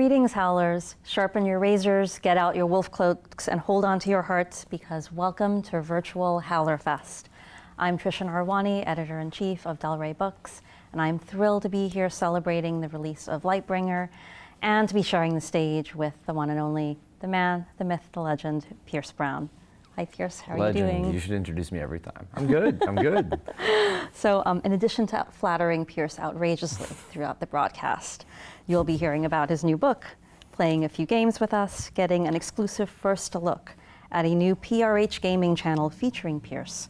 Greetings, Howlers. Sharpen your razors, get out your wolf cloaks, and hold on to your hearts, because welcome to virtual Howlerfest. I'm Tricia Narwani, editor-in-chief of Del Rey Books, and I'm thrilled to be here celebrating the release of Lightbringer and to be sharing the stage with the one and only, the man, the myth, the legend, Pierce Brown. Hi, Pierce. How are you doing? You should introduce me every time. I'm good. I'm good. So in addition to flattering Pierce outrageously throughout the broadcast, you'll be hearing about his new book, playing a few games with us, getting an exclusive first look at a new PRH gaming channel featuring Pierce,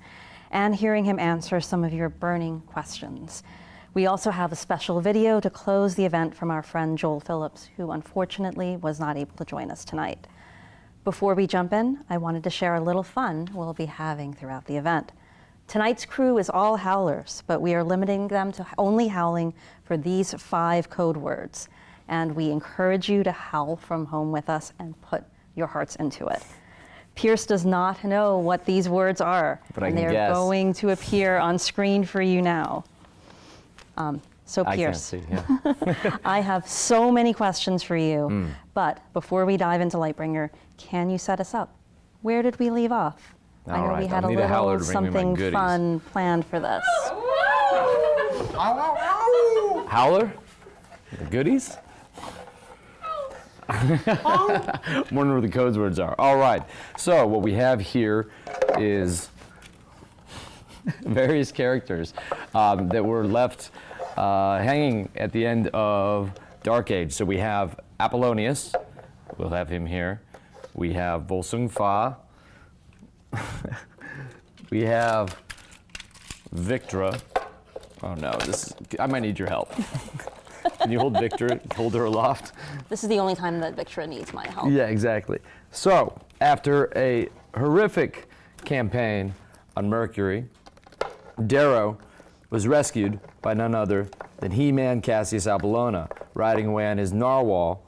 and hearing him answer some of your burning questions. We also have a special video to close the event from our friend Joel Phillips, who unfortunately was not able to join us tonight. Before we jump in, I wanted to share a little fun we'll be having throughout the event. Tonight's crew is all Howlers, but we are limiting them to only howling for these 5 code words. And we encourage you to howl from home with us and put your hearts into it. Pierce does not know what these words are, but and they're going to appear on screen for you now. So Pierce, I can't see, yeah. I have so many questions for you, but before we dive into Lightbringer, can you set us up? Where did we leave off? I know we had a little something fun planned for this. Howler? The goodies? I'm wondering where the code words are. All right, so what we have here is various characters that were left hanging at the end of Dark Age. So we have Apollonius, we'll have him here. We have Volsung Fa. We have Victra. Oh no, I might need your help. Can you hold hold her aloft? This is the only time that Victra needs my help. Yeah, exactly. So, after a horrific campaign on Mercury, Darrow was rescued by none other than He-Man Cassius Apollonia, riding away on his narwhal,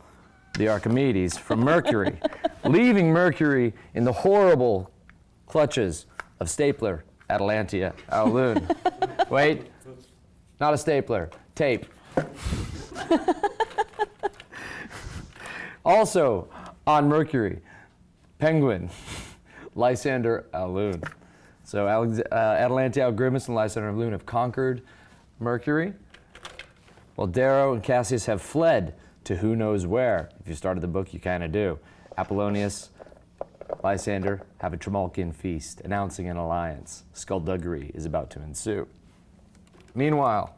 the Archimedes, from Mercury, leaving Mercury in the horrible clutches of Stapler, Atalantia, Aloon. Wait, not a stapler, tape. Also on Mercury, Penguin, Lysander, Aloon. So Atalantia, Grimace, and Lysander Aloon have conquered Mercury, while Darrow and Cassius have fled to who knows where. If you started the book, you kind of do. Apollonius, Lysander have a Trimalchian feast, announcing an alliance. Skullduggery is about to ensue. Meanwhile,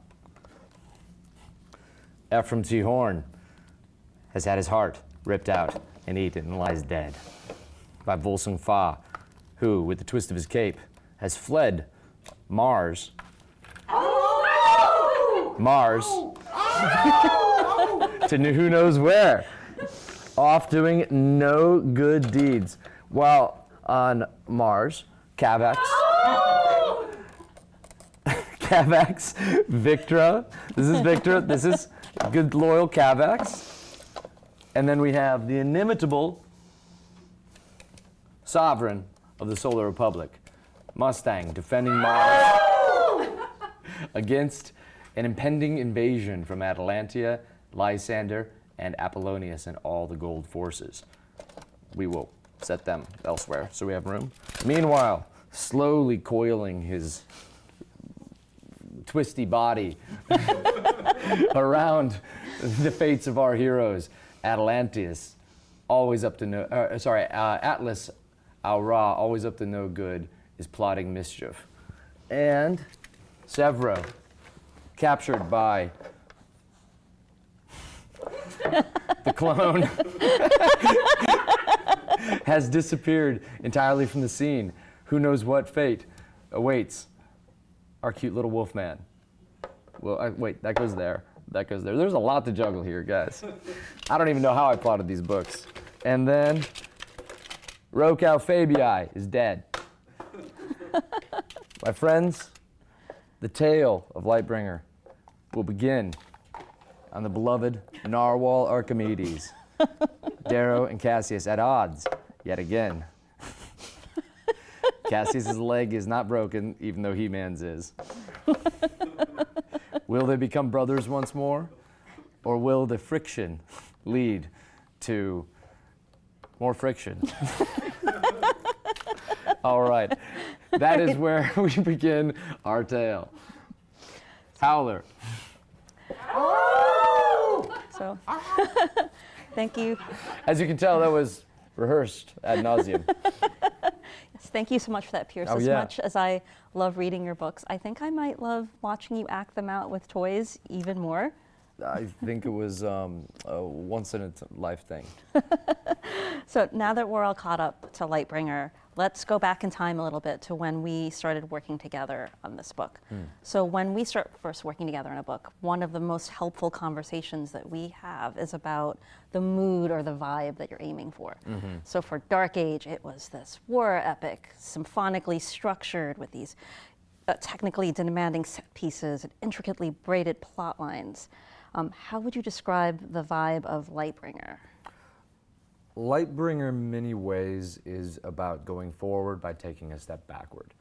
Ephraim T. Horn has had his heart ripped out and eaten and lies dead by Volsung Fa, who, with the twist of his cape, has fled Mars to who knows where, off doing no good deeds. While on Mars, Cavax, Victra, this is good loyal Cavax. And then we have the inimitable sovereign of the Solar Republic, Mustang, defending Mars against an impending invasion from Atalantia, Lysander, and Apollonius and all the gold forces. We will set them elsewhere so we have room. Meanwhile, slowly coiling his twisty body around the fates of our heroes, Atlantis, always up to no, Atlas Al-Ra, always up to no good, is plotting mischief. And Severo, captured by the clone, has disappeared entirely from the scene. Who knows what fate awaits our cute little wolf man. Well, wait, that goes there. That goes there. There's a lot to juggle here, guys. I don't even know how I plotted these books. And then Rokau Fabii is dead. My friends, the tale of Lightbringer will begin on the beloved Narwhal Archimedes. Darrow and Cassius at odds yet again. Cassius's leg is not broken, even though He-Man's is. Will they become brothers once more? Or will the friction lead to more friction. All right, that is where we begin our tale. Howler. So, thank you. As you can tell, that was rehearsed ad nauseum. Yes, thank you so much for that, Pierce. Oh, As yeah. much as I love reading your books, I think I might love watching you act them out with toys even more. I think it was a once in a life thing. So now that we're all caught up to Lightbringer, let's go back in time a little bit to when we started working together on this book. So when we start first working together on a book, one of the most helpful conversations that we have is about the mood or the vibe that you're aiming for. So for Dark Age, it was this war epic, symphonically structured with these technically demanding set pieces and intricately braided plot lines. How would you describe the vibe of Lightbringer? Lightbringer, in many ways, is about going forward by taking a step backward.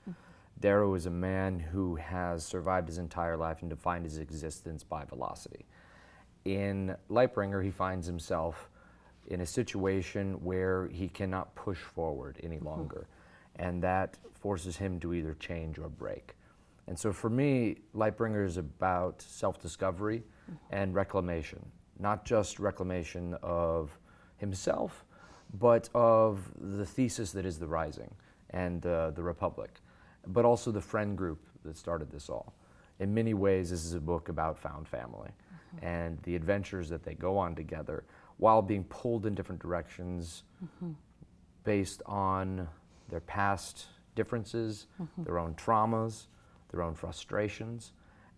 Darrow is a man who has survived his entire life and defined his existence by velocity. In Lightbringer, he finds himself in a situation where he cannot push forward any longer, and that forces him to either change or break. And so for me, Lightbringer is about self-discovery and reclamation, not just reclamation of himself, but of the thesis that is the Rising and the Republic, but also the friend group that started this all. In many ways, this is a book about found family and the adventures that they go on together while being pulled in different directions based on their past differences, their own traumas, their own frustrations,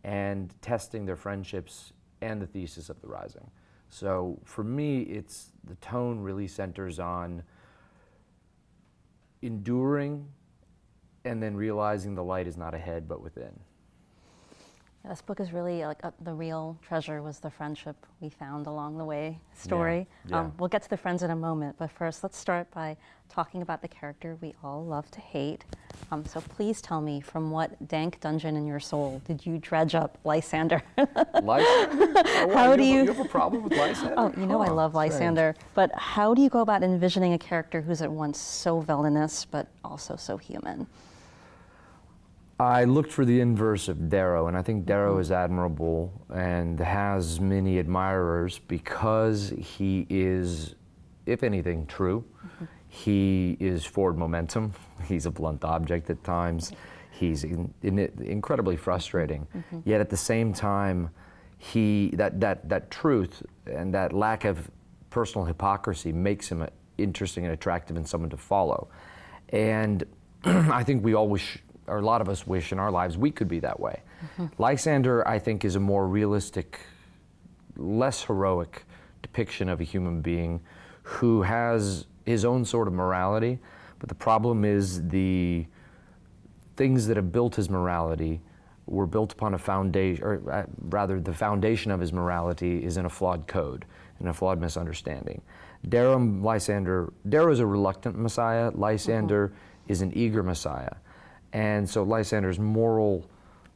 and testing their friendships and the thesis of the Rising. So for me, it's the tone really centers on enduring and then realizing the light is not ahead but within. Yeah, this book is really like the real treasure was the friendship we found along the way story. Yeah. We'll get to the friends in a moment, but first let's start by talking about the character we all love to hate. So please tell me, from what dank dungeon in your soul did you dredge up Lysander? Lysander? Oh, How do you have a problem with Lysander? Oh, you know I love strange. Lysander, but how do you go about envisioning a character who's at once so villainous but also so human? I looked for the inverse of Darrow, and I think Darrow is admirable and has many admirers because he is, if anything, true. He is forward momentum. He's a blunt object at times. He's incredibly frustrating. Yet at the same time, that truth and that lack of personal hypocrisy makes him interesting and attractive and someone to follow. And I think we all wish, or a lot of us wish in our lives we could be that way. Lysander, I think, is a more realistic, less heroic depiction of a human being who has his own sort of morality, but the problem is the things that have built his morality were built upon a foundation, or rather the foundation of his morality is in a flawed code, in a flawed misunderstanding. Darrow is a reluctant messiah, Lysander is an eager messiah. And so Lysander's moral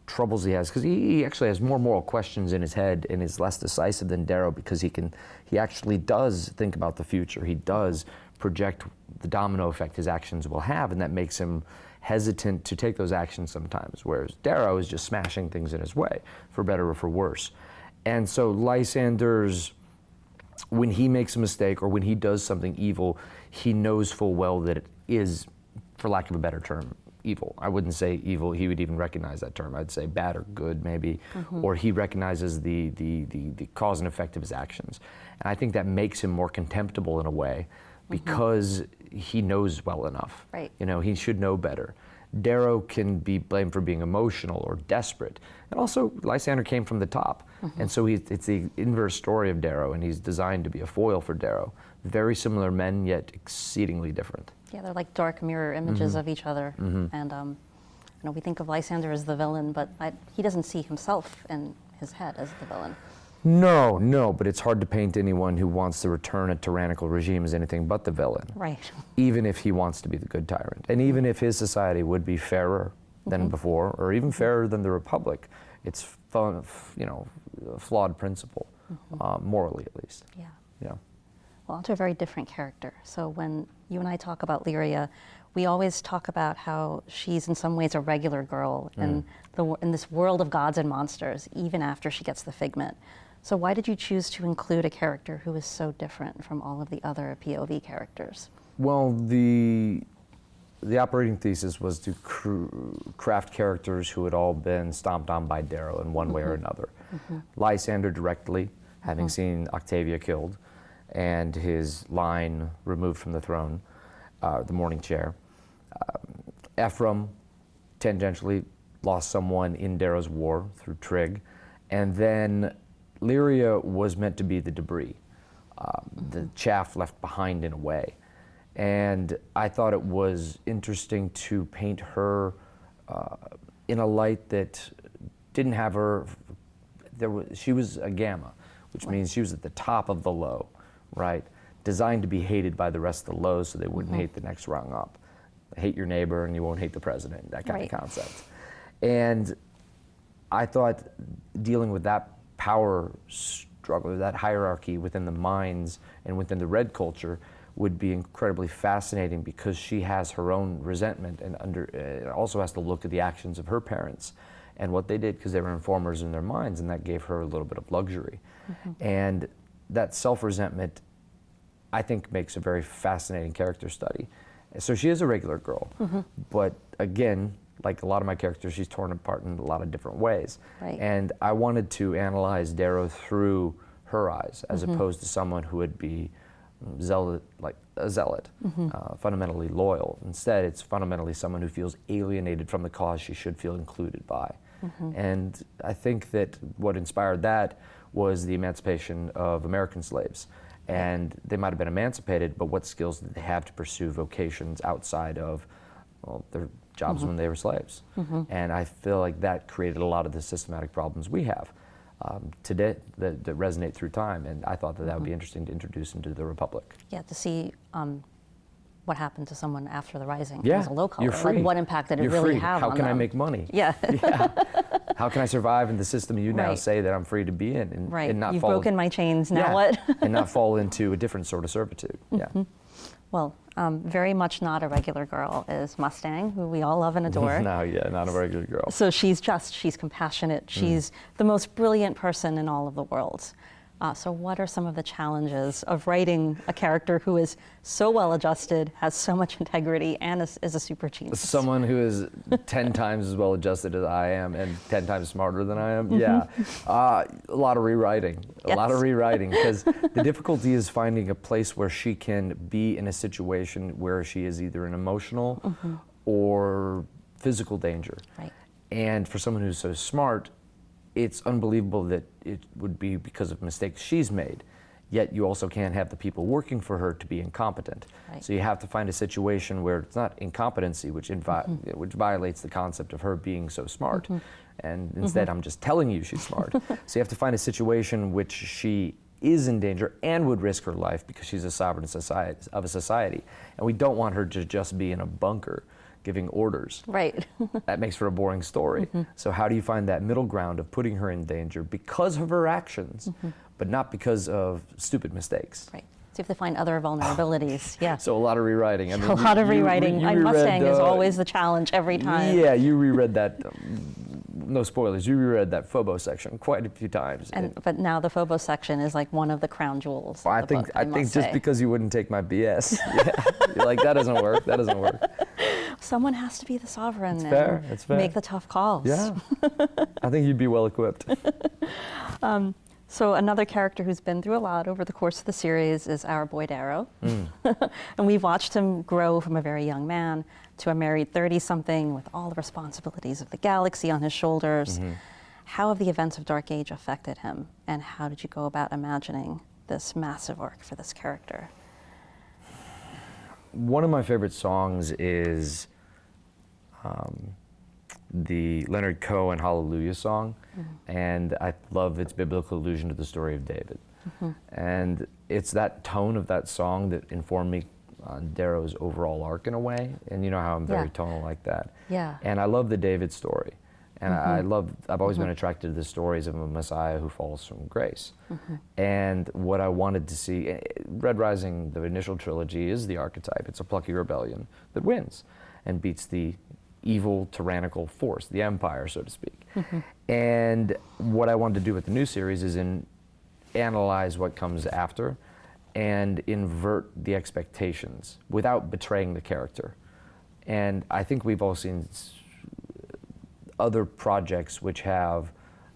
troubles he has, because he actually has more moral questions in his head and is less decisive than Darrow because he actually does think about the future. He does project the domino effect his actions will have, and that makes him hesitant to take those actions sometimes, whereas Darrow is just smashing things in his way, for better or for worse. And so Lysander's, when he makes a mistake or when he does something evil, he knows full well that it is, for lack of a better term, evil. I wouldn't say evil, he would even recognize that term. I'd say bad or good maybe, or he recognizes the cause and effect of his actions. And I think that makes him more contemptible in a way because he knows well enough. Right. You know, he should know better. Darrow can be blamed for being emotional or desperate. And also, Lysander came from the top. And so it's the inverse story of Darrow, and he's designed to be a foil for Darrow. Very similar men, yet exceedingly different. Yeah, they're like dark mirror images of each other. And you know, we think of Lysander as the villain, but he doesn't see himself in his head as the villain. No, but it's hard to paint anyone who wants to return a tyrannical regime as anything but the villain. Right. Even if he wants to be the good tyrant. And even if his society would be fairer than before, or even fairer than the Republic, it's a flawed principle, morally at least. Yeah. Yeah. Well, onto a very different character. So when you and I talk about Lydia, we always talk about how she's in some ways a regular girl in this world of gods and monsters, even after she gets the figment. So why did you choose to include a character who is so different from all of the other POV characters? Well, the operating thesis was to craft characters who had all been stomped on by Darrow in one way or another. Lysander directly, having seen Octavia killed, and his line removed from the throne, the morning chair. Ephraim tangentially lost someone in Darrow's war through Trig, and then Lydia was meant to be the debris, the chaff left behind in a way. And I thought it was interesting to paint her in a light that didn't have her. She was a gamma, which means she was at the top of the low, right? Designed to be hated by the rest of the lows so they wouldn't hate the next rung up. Hate your neighbor and you won't hate the president, that kind of concept. And I thought dealing with that power struggle, that hierarchy within the minds and within the red culture would be incredibly fascinating, because she has her own resentment and also has to look at the actions of her parents and what they did, because they were informers in their minds, and that gave her a little bit of luxury. And that self-resentment, I think, makes a very fascinating character study. So she is a regular girl, but again, like a lot of my characters, she's torn apart in a lot of different ways. And I wanted to analyze Darrow through her eyes, as opposed to someone who would be like a zealot, fundamentally loyal. Instead, it's fundamentally someone who feels alienated from the cause she should feel included by. And I think that what inspired that was the emancipation of American slaves. And they might have been emancipated, but what skills did they have to pursue vocations outside of, well, their jobs when they were slaves? And I feel like that created a lot of the systematic problems we have today that resonate through time. And I thought that that would be interesting to introduce into the Republic. Yeah, to see what happened to someone after the Rising Yeah, as a low collar. you're free. Like what impact did it You're really free. have How on can I them? make money? Yeah. How can I survive in the system you now say that I'm free to be in, and not You've fall broken my chains, now what? and not fall into a different sort of servitude. Well, very much not a regular girl is Mustang, who we all love and adore. No, not a regular girl. So she's compassionate. She's the most brilliant person in all of the world. So what are some of the challenges of writing a character who is so well adjusted, has so much integrity, and is a super genius? Someone who is 10 times as well adjusted as I am and 10 times smarter than I am? Yeah. A lot of rewriting. A lot of rewriting, because the difficulty is finding a place where she can be in a situation where she is either in emotional or physical danger. And for someone who's so smart, it's unbelievable that it would be because of mistakes she's made. Yet you also can't have the people working for her to be incompetent. So you have to find a situation where it's not incompetency, which violates the concept of her being so smart. And instead, I'm just telling you she's smart. So you have to find a situation which she is in danger and would risk her life because she's a sovereign of a society. And we don't want her to just be in a bunker giving orders. That makes for a boring story. So how do you find that middle ground of putting her in danger because of her actions, but not because of stupid mistakes? So you have to find other vulnerabilities. So a lot of rewriting. I mean, a lot of rewriting. You Mustang is always the challenge every time. Yeah, you reread that. No spoilers. You reread that Phobos section quite a few times. But now the Phobos section is like one of the crown jewels. I think just because you wouldn't take my BS, you're like, that doesn't work. That doesn't work. Someone has to be the sovereign and make the tough calls. I think you'd be well equipped. So another character who's been through a lot over the course of the series is our boy Darrow. And we've watched him grow from a very young man to a married 30-something with all the responsibilities of the galaxy on his shoulders. How have the events of Dark Age affected him? And how did you go about imagining this massive arc for this character? One of my favorite songs is the Leonard Cohen Hallelujah song, and I love its biblical allusion to the story of David. And it's that tone of that song that informed me on Darrow's overall arc in a way, and you know how I'm very tonal like that. And I love the David story, And I've always been attracted to the stories of a Messiah who falls from grace. And what I wanted to see, Red Rising, the initial trilogy, is the archetype. It's a plucky rebellion that wins and beats the evil, tyrannical force, the empire, so to speak. And what I wanted to do with the new series is analyze what comes after and invert the expectations without betraying the character. And I think we've all seen other projects which have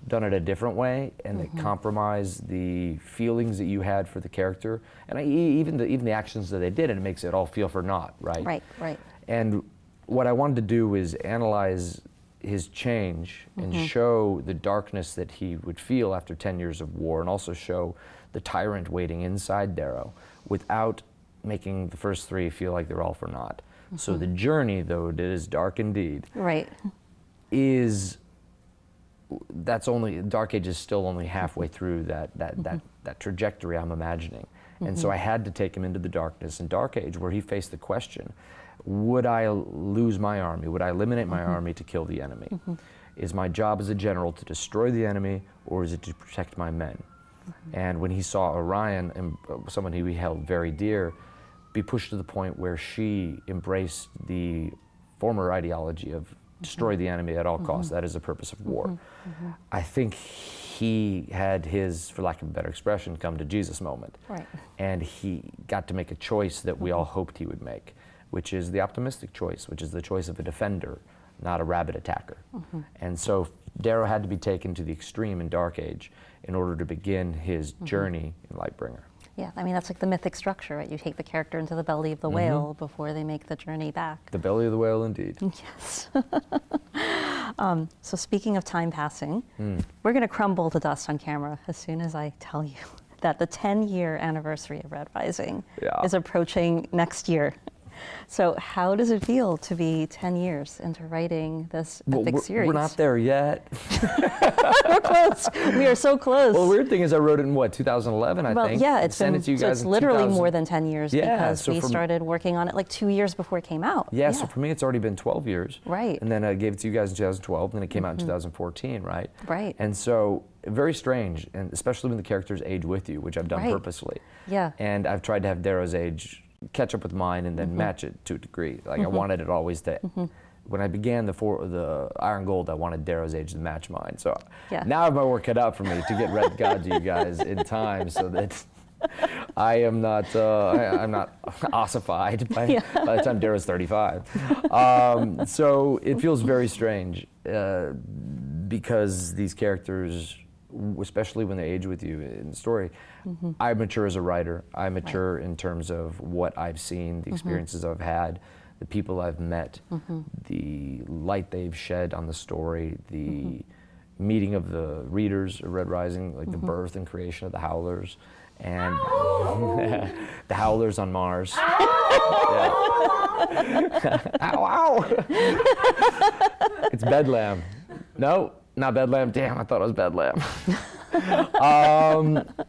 done it a different way and that compromise the feelings that you had for the character, and even the actions that they did, and it makes it all feel for naught, right? Right. And what I wanted to do is analyze his change and show the darkness that he would feel after 10 years of war, and also show the tyrant waiting inside Darrow without making the first three feel like they're all for naught. So the journey, though it is dark indeed, Right. Dark Age is still only halfway through that trajectory I'm imagining. And so I had to take him into the darkness in Dark Age, where he faced the question, would I lose my army? Would I eliminate my army to kill the enemy? Is my job as a general to destroy the enemy, or is it to protect my men? And when he saw Orion, and someone he held very dear, be pushed to the point where she embraced the former ideology of destroy the enemy at all costs, that is the purpose of war. I think he had his, for lack of a better expression, come to Jesus moment. Right. And he got to make a choice that we all hoped he would make, which is the optimistic choice, which is the choice of a defender, not a rabid attacker. And so Darrow had to be taken to the extreme in Dark Age in order to begin his journey in Lightbringer. Yeah, I mean, that's like the mythic structure, right? You take the character into the belly of the whale before they make the journey back. The belly of the whale, indeed. Yes. So speaking of time passing, we're going to crumble to dust on camera as soon as I tell you that the 10-year anniversary of Red Rising is approaching next year. So how does it feel to be 10 years into writing this epic series? We're not there yet. We're close. We are so close. Well, the weird thing is I wrote it in, 2011, I think? Yeah, it's literally more than 10 years, because so we started working on it like 2 years before it came out. Yeah, so for me it's already been 12 years. Right. And then I gave it to you guys in 2012, and then it came out in 2014, right? Right. And so, very strange, and especially when the characters age with you, which I've done purposely. Yeah. And I've tried to have Darrow's age catch up with mine and then match it to a degree. Like I wanted it always to, when I began the Iron Gold, I wanted Darrow's age to match mine. So now I have my work cut out for me to get Red God to you guys in time, so that I am not, I'm not ossified by the time Darrow's 35. So it feels very strange because these characters, especially when they age with you in the story, I mature as a writer. I mature in terms of what I've seen, the experiences I've had, the people I've met, the light they've shed on the story, the meeting of the readers of Red Rising, like the birth and creation of the Howlers, and the Howlers on Mars. Ow, ow! It's Bedlam. No, not Bedlam. Damn, I thought it was Bedlam.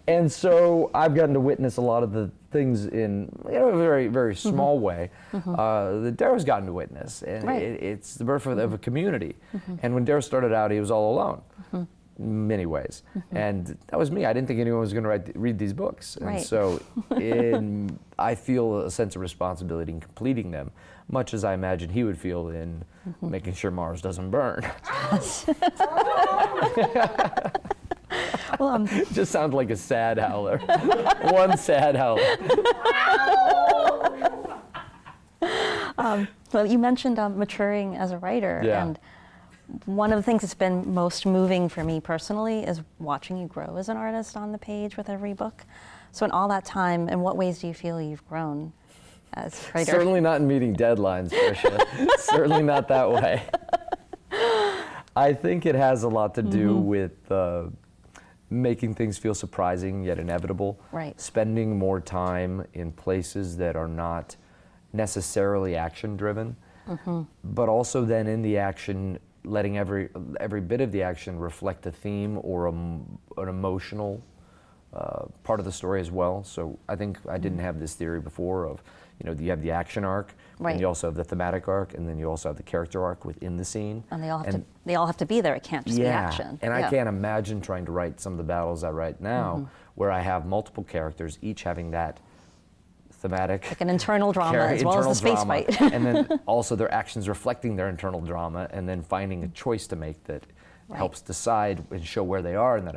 And so I've gotten to witness a lot of the things in a very, very small way that Darrow's gotten to witness. And it's the birth of a community. And when Darrow started out, he was all alone in many ways. And that was me. I didn't think anyone was going to read these books. And so I feel a sense of responsibility in completing them, much as I imagine he would feel in making sure Mars doesn't burn. Well, just sounds like a sad howler. One sad howler. well, you mentioned maturing as a writer, and one of the things that's been most moving for me personally is watching you grow as an artist on the page with every book. So in all that time, in what ways do you feel you've grown as a writer? Certainly not in meeting deadlines, Tricia. Certainly not that way. I think it has a lot to do with making things feel surprising yet inevitable. Right. Spending more time in places that are not necessarily action-driven, but also then in the action, letting every bit of the action reflect a theme or an emotional part of the story as well. So I think I didn't have this theory before of you have the action arc, Right. and you also have the thematic arc, and then you also have the character arc within the scene. And they all have to be there. It can't just be action. And I can't imagine trying to write some of the battles I write now, where I have multiple characters, each having that thematic, like an internal drama as well as the space fight. and then also their actions reflecting their internal drama, and then finding a choice to make that helps decide and show where they are in that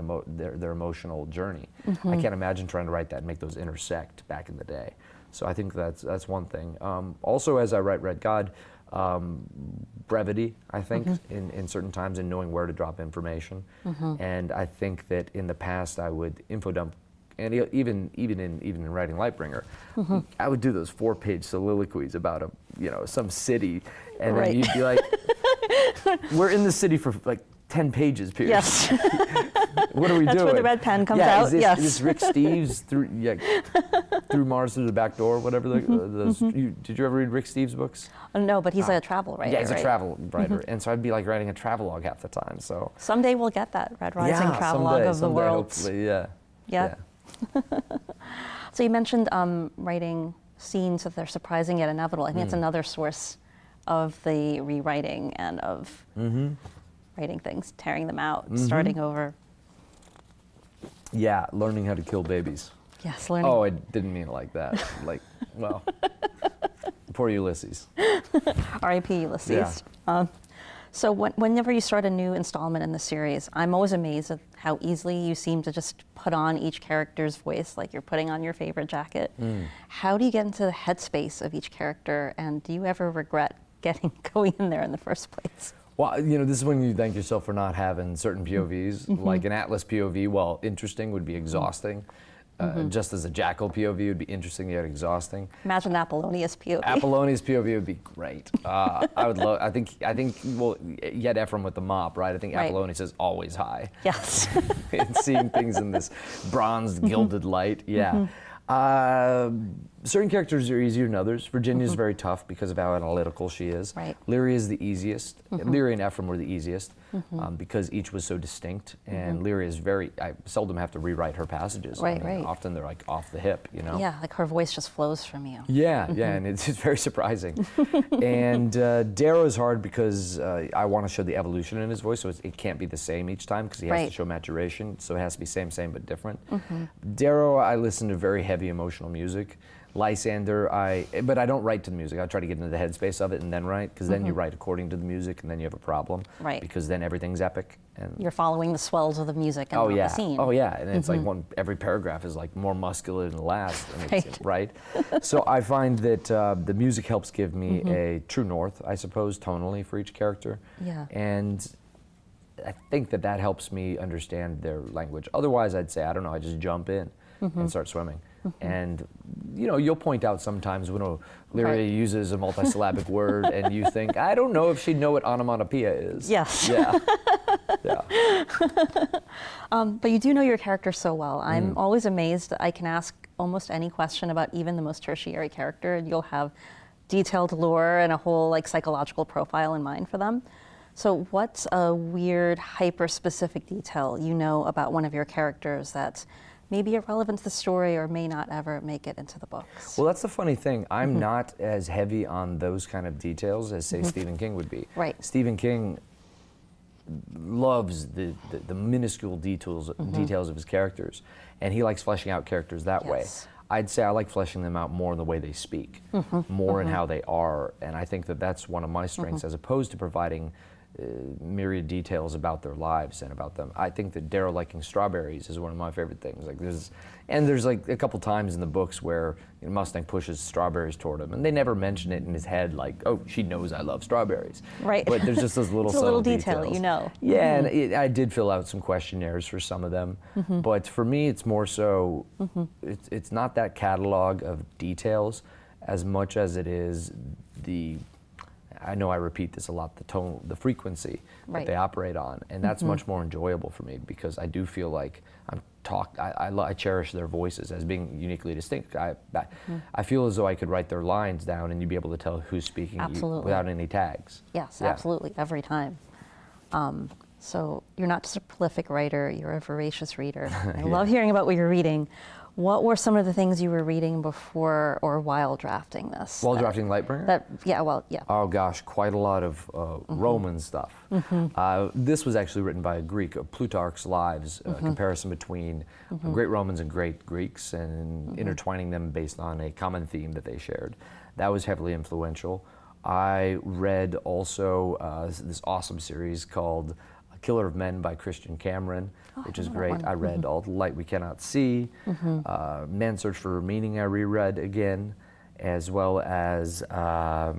their emotional journey. I can't imagine trying to write that and make those intersect back in the day. So I think that's one thing. Also, as I write Red God, brevity, I think, in certain times, and knowing where to drop information. And I think that in the past I would info dump, and even in writing Lightbringer, I would do those 4-page soliloquies about some city, and then you'd be like, "We're in the city for like 10 pages, Pierce. Yes. What are we doing?" That's where the red pen comes out. Is this Rick Steves through Mars through the back door, whatever. Did you ever read Rick Steves' books? No, but he's a travel writer. Yeah, he's a travel writer, and so I'd be like writing a travelogue half the time. So someday we'll get that Red Rising travelogue of the world. Hopefully, yeah. So you mentioned writing scenes that they're surprising yet inevitable. I think it's another source of the rewriting and of writing things, tearing them out, starting over. Yeah, learning how to kill babies. Yes, learning. Oh, I didn't mean it like that. Well, poor Ulysses. R.I.P. Ulysses. Yeah. So whenever you start a new installment in the series, I'm always amazed at how easily you seem to just put on each character's voice, like you're putting on your favorite jacket. How do you get into the headspace of each character, and do you ever regret going in there in the first place? Well, this is when you thank yourself for not having certain POVs. Like an Atlas POV, while interesting, would be exhausting. Just as a Jackal POV would be interesting yet exhausting. Imagine Apollonius POV. Apollonius POV would be great. I would love. I think. Well, yet Ephraim with the mop, right? I think Apollonius is always high. Yes. And seeing things in this bronzed, gilded light. Yeah. Certain characters are easier than others. Virginia's very tough because of how analytical she is. Right. Lyria is the easiest. Lyria and Ephraim were the easiest because each was so distinct. And Lyria is I seldom have to rewrite her passages. Right. Often they're like off the hip, Yeah, like her voice just flows from you. Yeah, and it's very surprising. And Darrow is hard because I want to show the evolution in his voice, so it can't be the same each time because he has to show maturation. So it has to be same but different. Darrow, I listen to very heavy emotional music. Lysander, but I don't write to the music. I try to get into the headspace of it and then write, because then you write according to the music, and then you have a problem. Right. Because then everything's epic. And you're following the swells of the music and not the scene. Oh yeah, and it's like every paragraph is like more muscular than the last. And right. So I find that the music helps give me a true north, I suppose, tonally for each character. Yeah. And I think that helps me understand their language. Otherwise, I'd say, I don't know, I just jump in and start swimming. And you'll point out sometimes when Lyria uses a multisyllabic word and you think, I don't know if she'd know what onomatopoeia is. Yes. Yeah. But you do know your character so well. I'm always amazed that I can ask almost any question about even the most tertiary character, and you'll have detailed lore and a whole psychological profile in mind for them. So what's a weird, hyper-specific detail you know about one of your characters that's maybe irrelevant to the story or may not ever make it into the books? Well, that's the funny thing. I'm not as heavy on those kind of details as, say, Stephen King would be. Right. Stephen King loves the minuscule details of his characters, and he likes fleshing out characters that way. I'd say I like fleshing them out more in the way they speak, more in how they are, and I think that's one of my strengths, as opposed to providing myriad details about their lives and about them. I think that Darrow liking strawberries is one of my favorite things. There's a couple times in the books where Mustang pushes strawberries toward him, and they never mention it in his head, like, oh, she knows I love strawberries. Right. But there's just those little it's a subtle little detail, details. Yeah, and I did fill out some questionnaires for some of them, but for me, it's more so. It's not that catalog of details as much as it is the. I know I repeat this a lot, the tone, the frequency that they operate on, and that's much more enjoyable for me because I do feel like I cherish their voices as being uniquely distinct. I feel as though I could write their lines down and you'd be able to tell who's speaking without any tags. Yes, absolutely, every time. So you're not just a prolific writer, you're a voracious reader. I love hearing about what you're reading. What were some of the things you were reading before or while drafting this? While drafting Lightbringer? Yeah. Oh gosh, quite a lot of Roman stuff. This was actually written by a Greek, Plutarch's Lives, a comparison between great Romans and great Greeks, and intertwining them based on a common theme that they shared. That was heavily influential. I read also this awesome series called Killer of Men by Christian Cameron, which is great. I read All the Light We Cannot See, Man's Search for Meaning I reread again, as well as a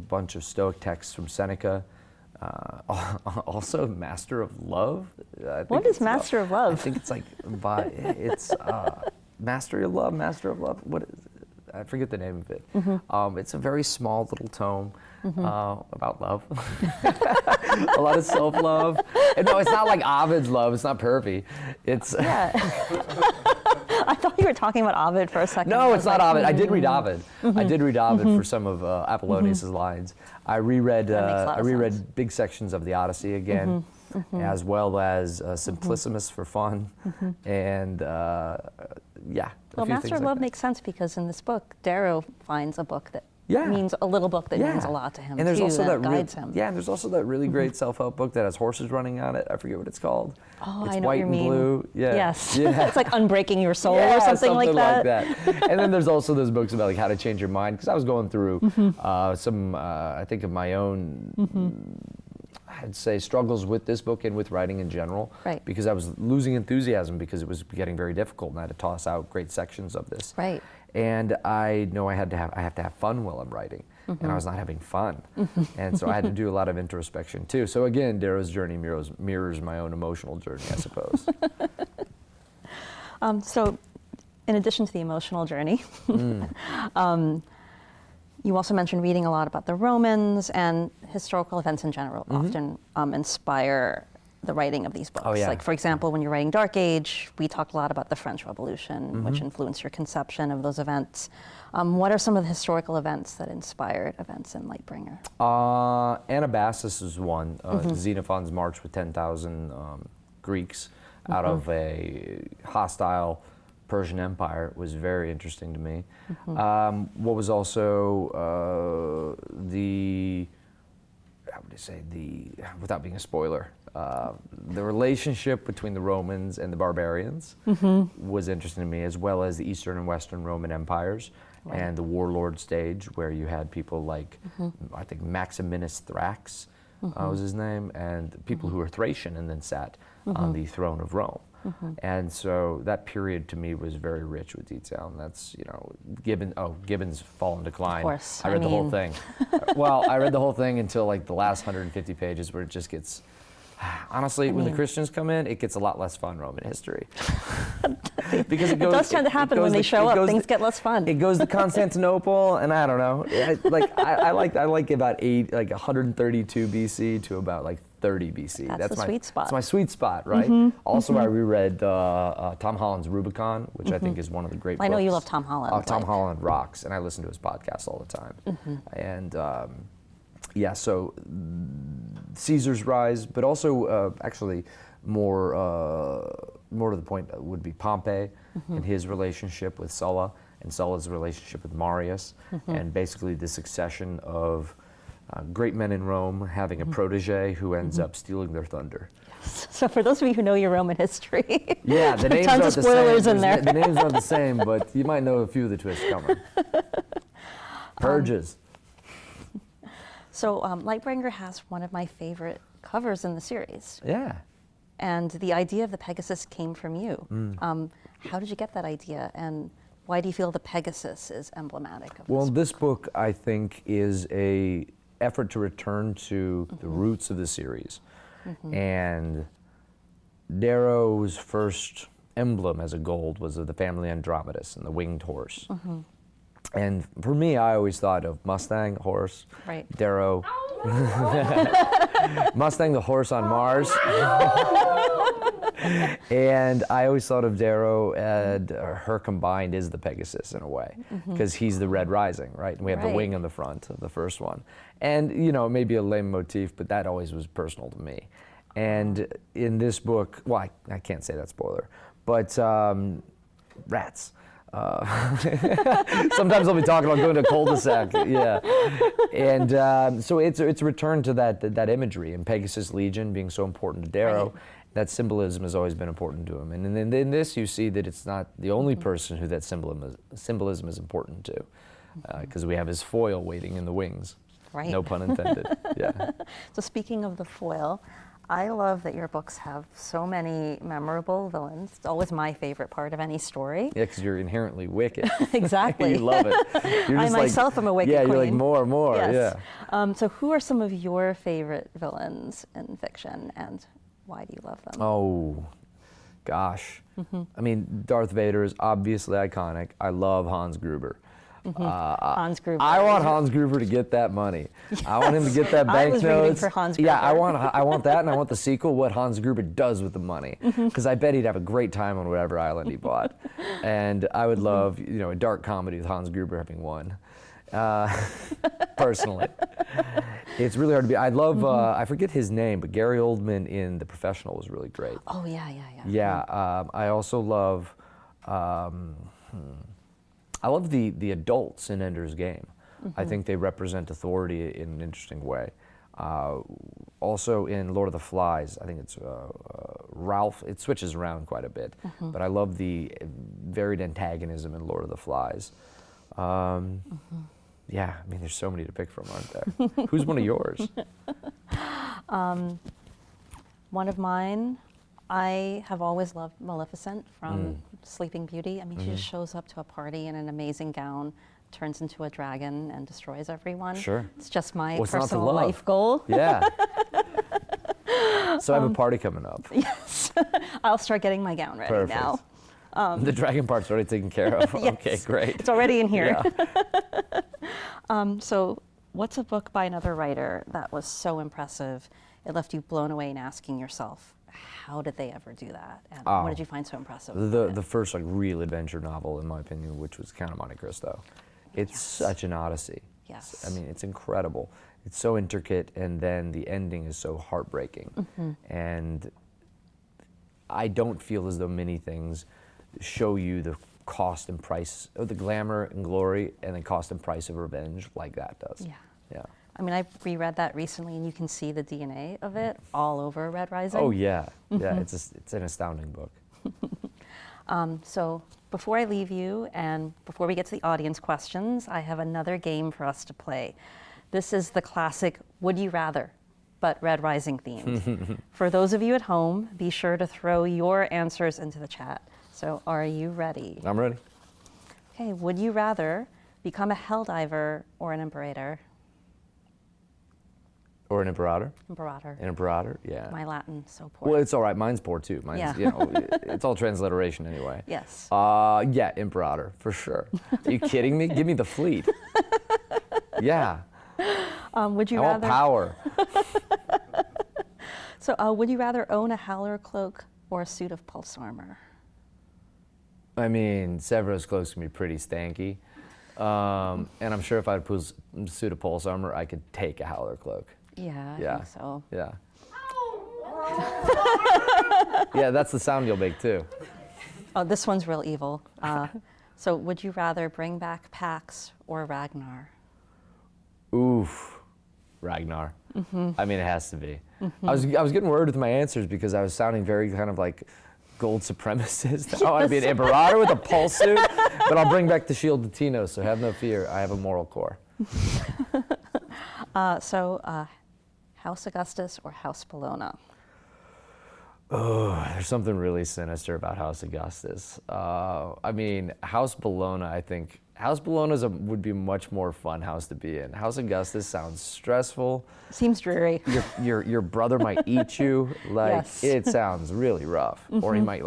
bunch of Stoic texts from Seneca. Also Master of Love. What is Master of Love? I think it's like Mastery of Love, Master of Love. What is it? I forget the name of it. It's a very small little tome about love. A lot of self-love. And no, it's not like Ovid's love. It's not pervy. It's yeah. I thought you were talking about Ovid for a second. No, it's not Ovid. I did read Ovid. I did read Ovid for some of Apollonius's lines. I reread big sections of the Odyssey again, as well as Simplicissimus for fun, and yeah. Well, Master of Love makes sense because in this book, Darrow finds a book that means a little book that means a lot to him, and there's too, also that guides him. Yeah, and there's also that really great self-help book that has horses running on it. I forget what it's called. Oh, it's I know white what you and mean. blue. Yeah. Yes. Yeah. It's like Unbreaking Your Soul or something like that. And then there's also those books about like how to change your mind, because I was going through some, I think of my own, I'd say, struggles with this book and with writing in general, because I was losing enthusiasm because it was getting very difficult, and I had to toss out great sections of this. Right. And I know I have to have fun while I'm writing, and I was not having fun, and so I had to do a lot of introspection too. So again, Darrow's journey mirrors my own emotional journey, I suppose. So, in addition to the emotional journey, you also mentioned reading a lot about the Romans, and historical events in general often inspire the writing of these books. Oh, yeah. Like, for example, when you're writing Dark Age, we talked a lot about the French Revolution, which influenced your conception of those events. What are some of the historical events that inspired events in Lightbringer? Anabasis is one. Xenophon's march with 10,000 Greeks out of a hostile Persian Empire was very interesting to me. What was also without being a spoiler, the relationship between the Romans and the barbarians was interesting to me, as well as the Eastern and Western Roman empires and the warlord stage, where you had people like, I think Maximinus Thrax was his name, and people who were Thracian and then sat on the throne of Rome. And so that period to me was very rich with detail, and that's, Gibbon's Fall and Decline. Of course. I read the whole thing. Well, I read the whole thing until like the last 150 pages, where it just gets, honestly, when the Christians come in, it gets a lot less fun, Roman history. Because it does tend to happen when they show up, things get less fun. It goes to Constantinople, and I don't know. I like about 132 BC to about like 30 BC. That's the sweet spot. That's my sweet spot, right? Also, I reread Tom Holland's Rubicon, which I think is one of the great books. I know you love Tom Holland. Oh, Tom Holland rocks, and I listen to his podcast all the time. And so Caesar's rise, but also actually more to the point would be Pompey and his relationship with Sulla, and Sulla's relationship with Marius, and basically the succession of great men in Rome having a protege who ends up stealing their thunder. So for those of you who know your Roman history, yeah, the names tons aren't of spoilers the same. in there. The names aren't the same, but you might know a few of the twists coming. Purges. So Lightbringer has one of my favorite covers in the series. Yeah. And the idea of the Pegasus came from you. How did you get that idea, and why do you feel the Pegasus is emblematic of Well, this this book, I think, is a effort to return to the roots of the series. And Darrow's first emblem as a gold was of the family Andromedus and the winged horse. And for me, I always thought of Mustang, horse, Darrow, Mustang, the horse on Mars. And I always thought of Darrow and her combined is the Pegasus in a way, because he's the Red Rising, right? And we have the wing on the front of the first one. And, it may be a lame motif, but that always was personal to me. And in this book, well, I can't say that spoiler, But rats. Sometimes I'll be talking about going to a cul-de-sac, yeah. And so it's a return to that imagery, and Pegasus Legion being so important to Darrow. Right. That symbolism has always been important to him. And in this, you see that it's not the only person who that symbolism is important to, because we have his foil waiting in the wings. Right. No pun intended. Yeah. So speaking of the foil, I love that your books have so many memorable villains. It's always my favorite part of any story. Yeah, because you're inherently wicked. Exactly. You love it. You're I myself am a wicked queen. Yeah, you're like more, yes. Yeah. So who are some of your favorite villains in fiction, and why do you love them? Oh, gosh. I mean, Darth Vader is obviously iconic. I love Hans Gruber. Hans Gruber. I want Hans Gruber to get that money. Yes. I want him to get that banknotes. I was rooting for Hans Gruber. Yeah, I want that, and I want the sequel, what Hans Gruber does with the money. Because I bet he'd have a great time on whatever island he bought. And I would love, a dark comedy with Hans Gruber having won. Personally. It's really hard to be. I love, I forget his name, but Gary Oldman in The Professional was really great. Oh, yeah. Yeah, I also love, I love the adults in Ender's Game. I think they represent authority in an interesting way. Also in Lord of the Flies, I think it's Ralph. It switches around quite a bit, but I love the varied antagonism in Lord of the Flies. Yeah, I mean, there's so many to pick from, aren't there? Who's one of yours? One of mine, I have always loved Maleficent from Sleeping Beauty. I mean, she just shows up to a party in an amazing gown, turns into a dragon, and destroys everyone. Sure. It's just my What's not to personal love? life goal. Yeah. So I have a party coming up. Yes. I'll start getting my gown ready Perfect. now. The dragon part's already taken care of. Yes. Okay, great. It's already in here. Yeah. So what's a book by another writer that was so impressive it left you blown away and asking yourself, how did they ever do that? And what did you find so impressive about it? The first real adventure novel, in my opinion, which was Count of Monte Cristo. It's such an odyssey. Yes. I mean, it's incredible. It's so intricate, and then the ending is so heartbreaking. And I don't feel as though many things show you the cost and price of the glamour and glory and the cost and price of revenge like that does. Yeah. Yeah. I mean, I reread that recently, and you can see the DNA of it all over Red Rising. Oh, yeah. Yeah, it's an astounding book. So before I leave you and before we get to the audience questions, I have another game for us to play. This is the classic Would You Rather, but Red Rising themed. For those of you at home, be sure to throw your answers into the chat. So are you ready? I'm ready. Okay, would you rather become a helldiver or an imperator? Or an imperator? Imperator. An imperator, yeah. My Latin, so poor. Well, it's all right. Mine's poor too. Mine's, Yeah. It's all transliteration anyway. Yes. Yeah, imperator, for sure. Are you kidding me? Give me the fleet. Yeah. Would you I rather? want power. So, would you rather own a Howler cloak or a suit of pulse armor? I mean, Severo's cloaks can be pretty stanky. And I'm sure if I had put a suit of pulse armor, I could take a Howler cloak. Yeah, I think so. Yeah. Yeah, that's the sound you'll make too. Oh, this one's real evil. So, would you rather bring back Pax or Ragnar? Oof, Ragnar. I mean, it has to be. I was getting worried with my answers because I was sounding very kind of like gold supremacist. Yes. Oh, I'd be an imperator with a pulse suit, but I'll bring back the shield to Tino, so have no fear. I have a moral core. House Augustus or House Bologna? Oh, there's something really sinister about House Augustus. I mean, House Bologna, I think, House Bologna would be a much more fun house to be in. House Augustus sounds stressful. Seems dreary. Your brother might eat you. Yes. It sounds really rough. Or he might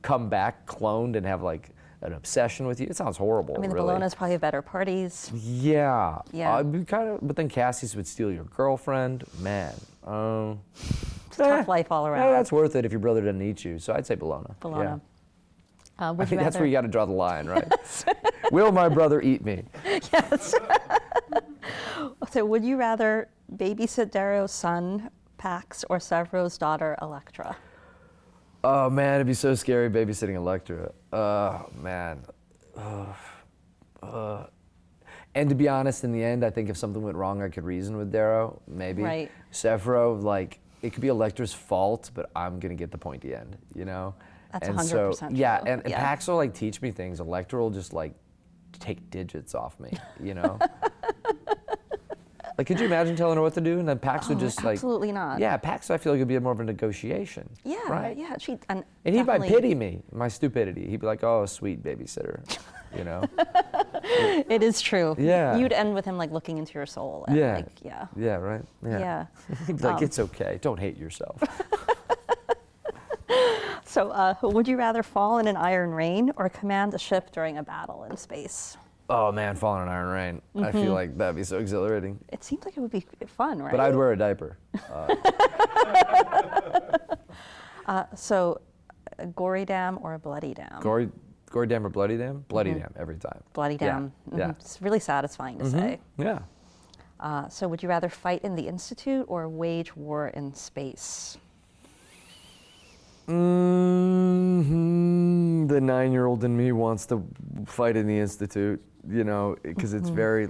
come back cloned and have an obsession with you. It sounds horrible. I mean, the really. Bolognas probably have better parties. Yeah. Yeah. But then Cassius would steal your girlfriend. Man. It's a tough life all around. That's worth it if your brother doesn't eat you. So I'd say Bologna. Bologna. Yeah. I think that's where you got to draw the line, right? Will my brother eat me? Yes. So would you rather babysit Darrow's son, Pax, or Severo's daughter, Electra? Oh man, it'd be so scary babysitting Electra. Oh man. And to be honest, in the end, I think if something went wrong, I could reason with Darrow, maybe. Right. Severo, like, it could be Electra's fault, but I'm gonna get the pointy end, you know? That's and 100% so, yeah, true. and Pax will like teach me things. Electra will just like take digits off me, you know? Like, could you imagine telling her what to do? And then Pax would just like... Absolutely not. Yeah, Pax, I feel like, would be more of a negotiation. Yeah, right? yeah. And he might pity me, my stupidity. He'd be like, oh, sweet babysitter, you know? It is true. Yeah. You'd end with him like looking into your soul. And, Yeah. Like, yeah. Yeah, right? Yeah. He'd be like, it's okay, don't hate yourself. So, would you rather fall in an iron rain or command a ship during a battle in space? Oh man, falling in iron rain. I feel like that'd be so exhilarating. It seems like it would be fun, right? But I'd wear a diaper. So, a gory dam or a bloody dam? Gory dam or bloody dam? Bloody dam every time. Bloody dam. Yeah. It's really satisfying to say. Yeah. So, would you rather fight in the Institute or wage war in space? The 9-year-old in me wants to fight in the Institute, you know, because it's very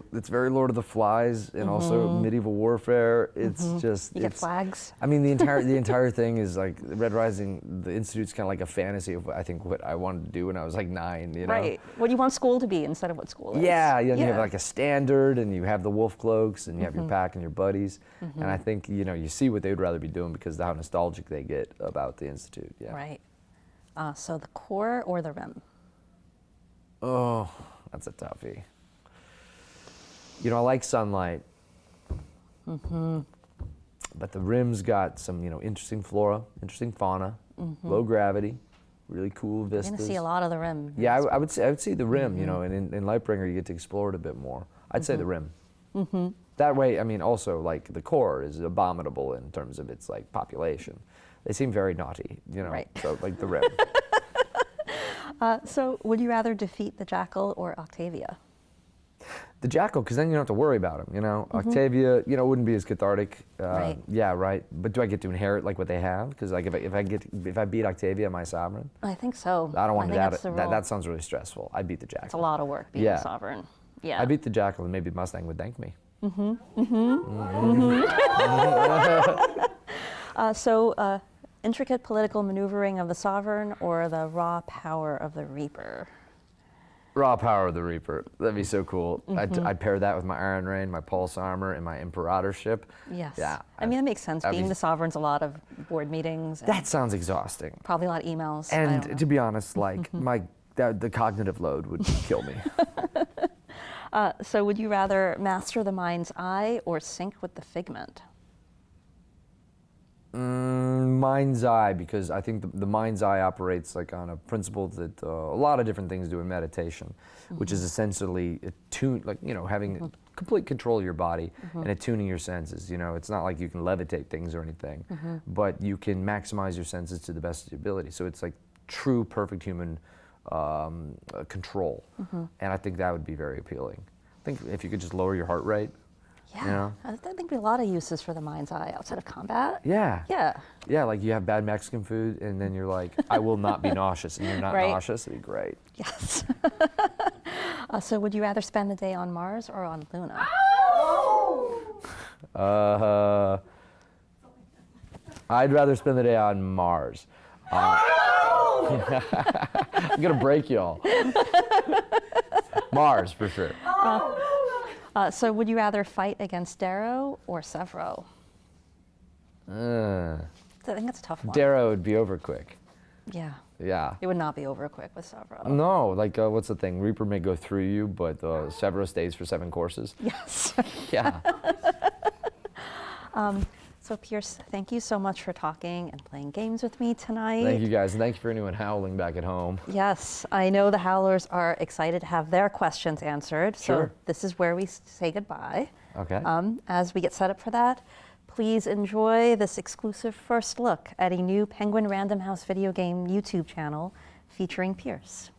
Lord of the Flies and also medieval warfare. It's just You get flags. I mean, the entire thing is like Red Rising. The Institute's kind of like a fantasy of I think what I wanted to do when I was like 9. You know, Right. What do you want school to be instead of what school is? Yeah, you have like a standard, and you have the wolf cloaks, and you have your pack and your buddies. And I think you see what they would rather be doing because of how nostalgic they get about the Institute. Yeah. Right. So the core or the rim? Oh, that's a toughie. You know, I like sunlight. But the rim's got some, interesting flora, interesting fauna, low gravity, really cool vistas. You're going to see a lot of the rim. Yeah, I would see the rim, and in Lightbringer you get to explore it a bit more. I'd say the rim. That way, I mean, also like the core is abominable in terms of its like population. They seem very naughty, Right. So like the rim. So would you rather defeat the Jackal or Octavia? The Jackal, because then you don't have to worry about him, Octavia, wouldn't be as cathartic. Right. Yeah, right. But do I get to inherit like what they have? Because like if I beat Octavia, am I sovereign? I think so. I don't want that's that. the rule. That sounds really stressful. I'd beat the Jackal. It's a lot of work being a sovereign. Yeah. I beat the Jackal, and maybe Mustang would thank me. So intricate political maneuvering of the sovereign or the raw power of the Reaper? Raw power of the Reaper. That'd be so cool. I'd pair that with my Iron Rain, my Pulse Armor, and my Imperatorship. Yes. Yeah. I mean, it makes sense. Being the sovereign's a lot of board meetings. And That sounds exhausting. probably a lot of emails. I don't know. And to be honest, like the cognitive load would kill me. So would you rather master the mind's eye or sync with the figment? Mind's eye, because I think the mind's eye operates like on a principle that a lot of different things do in meditation, which is essentially having complete control of your body and attuning your senses. It's not like you can levitate things or anything, but you can maximize your senses to the best of your ability. So it's like true, perfect human control, and I think that would be very appealing. I think if you could just lower your heart rate. Yeah, I think there'd be a lot of uses for the mind's eye outside of combat. Yeah. Yeah. Yeah, like you have bad Mexican food, and then you're like, I will not be nauseous, and you're not Right. nauseous. It'd be great. Yes. So would you rather spend the day on Mars or on Luna? I'd rather spend the day on Mars. I'm gonna break y'all. Mars for sure. So would you rather fight against Darrow or Severo? I think that's a tough one. Darrow would be over quick. Yeah. Yeah. It would not be over quick with Severo. No, like what's the thing? Reaper may go through you, but Severo stays for 7 courses. Yes. Yeah. So Pierce, thank you so much for talking and playing games with me tonight. Thank you guys, and thank you for anyone howling back at home. Yes, I know the Howlers are excited to have their questions answered. Sure. So this is where we say goodbye. Okay. As we get set up for that, please enjoy this exclusive first look at a new Penguin Random House video game YouTube channel featuring Pierce.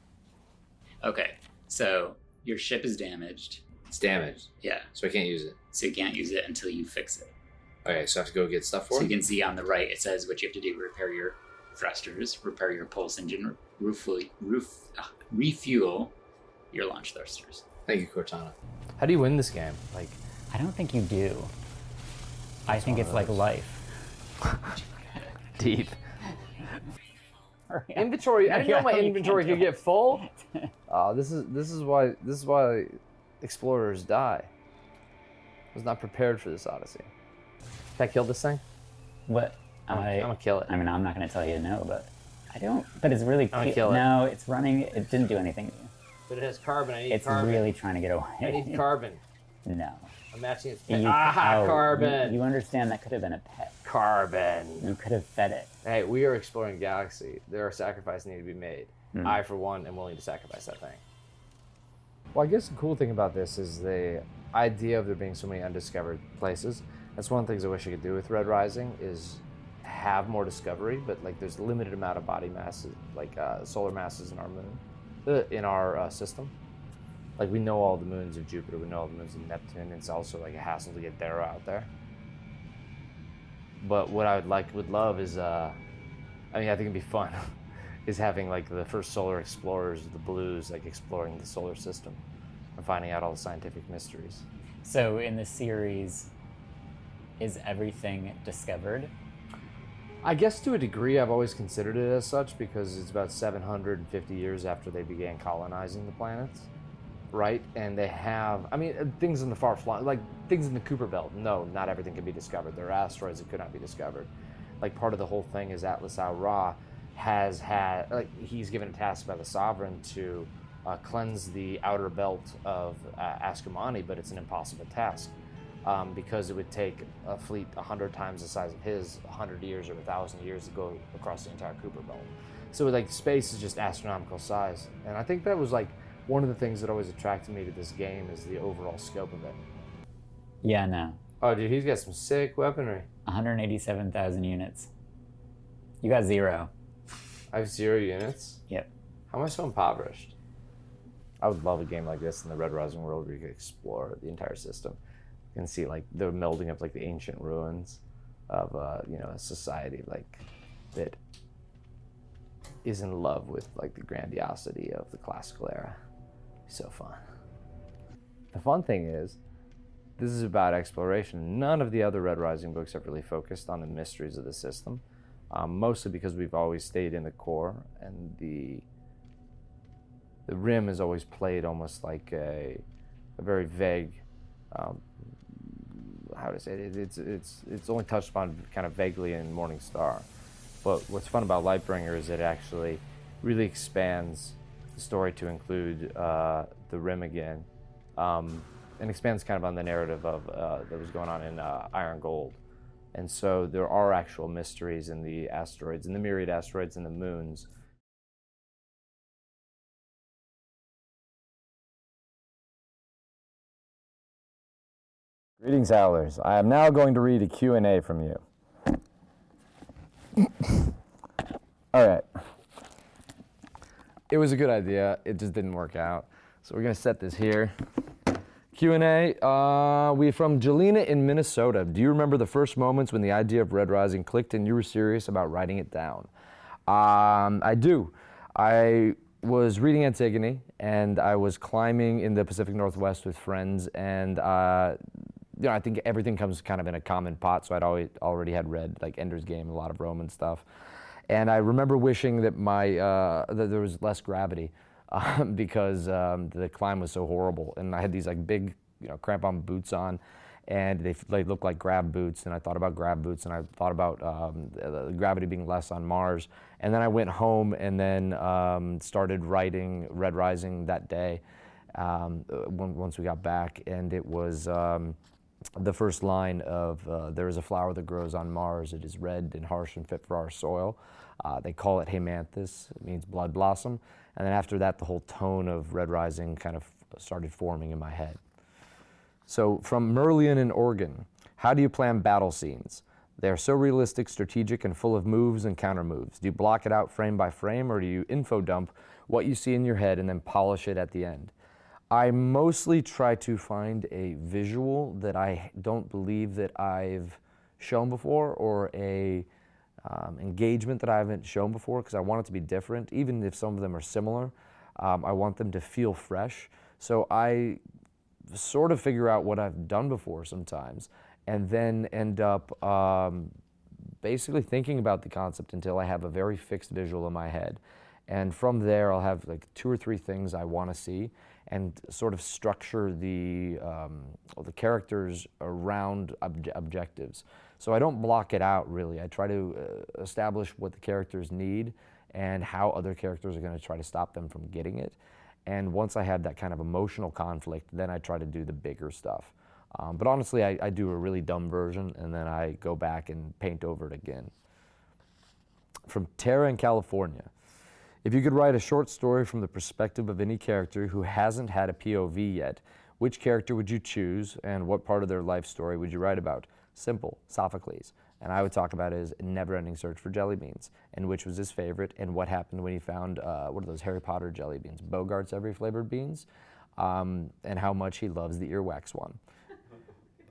Okay, so your ship is damaged. It's damaged, Yeah, so I can't use it. so you can't use it until you fix it. Okay, so I have to go get stuff for So you it? can see on the right, it says what you have to do to repair your thrusters, repair your pulse engine, refuel your launch thrusters. Thank you, Cortana. How do you win this game? Like, I don't think you do. I think it's like life. deep. Inventory. I didn't know my inventory could get full. This is why explorers die. I was not prepared for this odyssey. Can I kill this thing? What? I'm gonna kill it. I mean, I'm not gonna tell you no, but I don't. But it's really I'm gonna cute. kill it. No, it's running. It didn't do anything to you. But it has carbon. I need It's carbon. really trying to get away. I need carbon. No. I'm matching its You- carbon. You understand that could have been a pet. Carbon. You could have fed it. Hey, we are exploring a galaxy. There are sacrifices need to be made. I, for one, am willing to sacrifice that thing. Well, I guess the cool thing about this is the idea of there being so many undiscovered places. That's one of the things I wish I could do with Red Rising is have more discovery, but like there's a limited amount of body masses, like solar masses in our moon, in our system. Like we know all the moons of Jupiter, we know all the moons of Neptune. It's also like a hassle to get Darrow out there. But what I would love is, I think it'd be fun, is having like the first solar explorers, the blues, like exploring the solar system and finding out all the scientific mysteries. So in the series, is everything discovered? I guess to a degree I've always considered it as such because it's about 750 years after they began colonizing the planets, right? And they have, things in the far flung, like things in the Kuiper Belt, no, not everything can be discovered. There are asteroids that could not be discovered. Like part of the whole thing is Atlas Au-Ra has had, like he's given a task by the Sovereign to cleanse the outer belt of Ascomani, but it's an impossible task. Because it would take a fleet 100 times the size of his, 100 years or 1,000 years to go across the entire Kuiper Belt. So like space is just astronomical size. And I think that was like one of the things that always attracted me to this game is the overall scope of it. Yeah, no. Oh, dude, he's got some sick weaponry. 187,000 units. You got 0. I have 0 units. Yep. How am I so impoverished? I would love a game like this in the Red Rising world where you could explore the entire system. You can see like the melding of like the ancient ruins of a society like that is in love with like the grandiosity of the classical era. So fun. The fun thing is, this is about exploration. None of the other Red Rising books have really focused on the mysteries of the system, mostly because we've always stayed in the core, and the Rim has always played almost like a very vague. How to say it? It's only touched upon kind of vaguely in Morning Star. But what's fun about Lightbringer is it actually really expands the story to include the Rim again, and expands kind of on the narrative of that was going on in Iron Gold. And so there are actual mysteries in the asteroids, in the myriad asteroids and the moons. Greetings, Howlers. I am now going to read a Q&A from you. All right. It was a good idea. It just didn't work out. So we're going to set this here. Q&A. We from Jelena in Minnesota. Do you remember the first moments when the idea of Red Rising clicked and you were serious about writing it down? I do. I was reading Antigone, and I was climbing in the Pacific Northwest with friends, and I think everything comes kind of in a common pot, so I'd already had read like Ender's Game, a lot of Roman stuff. And I remember wishing that that there was less gravity because the climb was so horrible. And I had these like big, cramp-on boots on, and they looked like grab boots. And I thought about grab boots, and I thought about the gravity being less on Mars. And then I went home and then started writing Red Rising that day once we got back. And it was the first line of there is a flower that grows on Mars. It is red and harsh and fit for our soil. They call it Haemanthus. It means blood blossom. And then after that, the whole tone of Red Rising kind of started forming in my head. So from Merlion in Oregon, how do you plan battle scenes? They are so realistic, strategic, and full of moves and counter moves. Do you block it out frame by frame, or do you info dump what you see in your head and then polish it at the end? I mostly try to find a visual that I don't believe that I've shown before, or a engagement that I haven't shown before, because I want it to be different. Even if some of them are similar, I want them to feel fresh. So I sort of figure out what I've done before sometimes, and then end up basically thinking about the concept until I have a very fixed visual in my head. And from there, I'll have like 2 or 3 things I want to see, and sort of structure the characters around objectives. So I don't block it out, really. I try to establish what the characters need and how other characters are going to try to stop them from getting it. And once I have that kind of emotional conflict, then I try to do the bigger stuff. But honestly, I do a really dumb version, and then I go back and paint over it again. From Tara in California. If you could write a short story from the perspective of any character who hasn't had a POV yet, which character would you choose, and what part of their life story would you write about? Simple, Sophocles. And I would talk about his never-ending search for jelly beans, and which was his favorite, and what happened when he found, what are those Harry Potter jelly beans? Bogart's every flavored beans, and how much he loves the earwax one.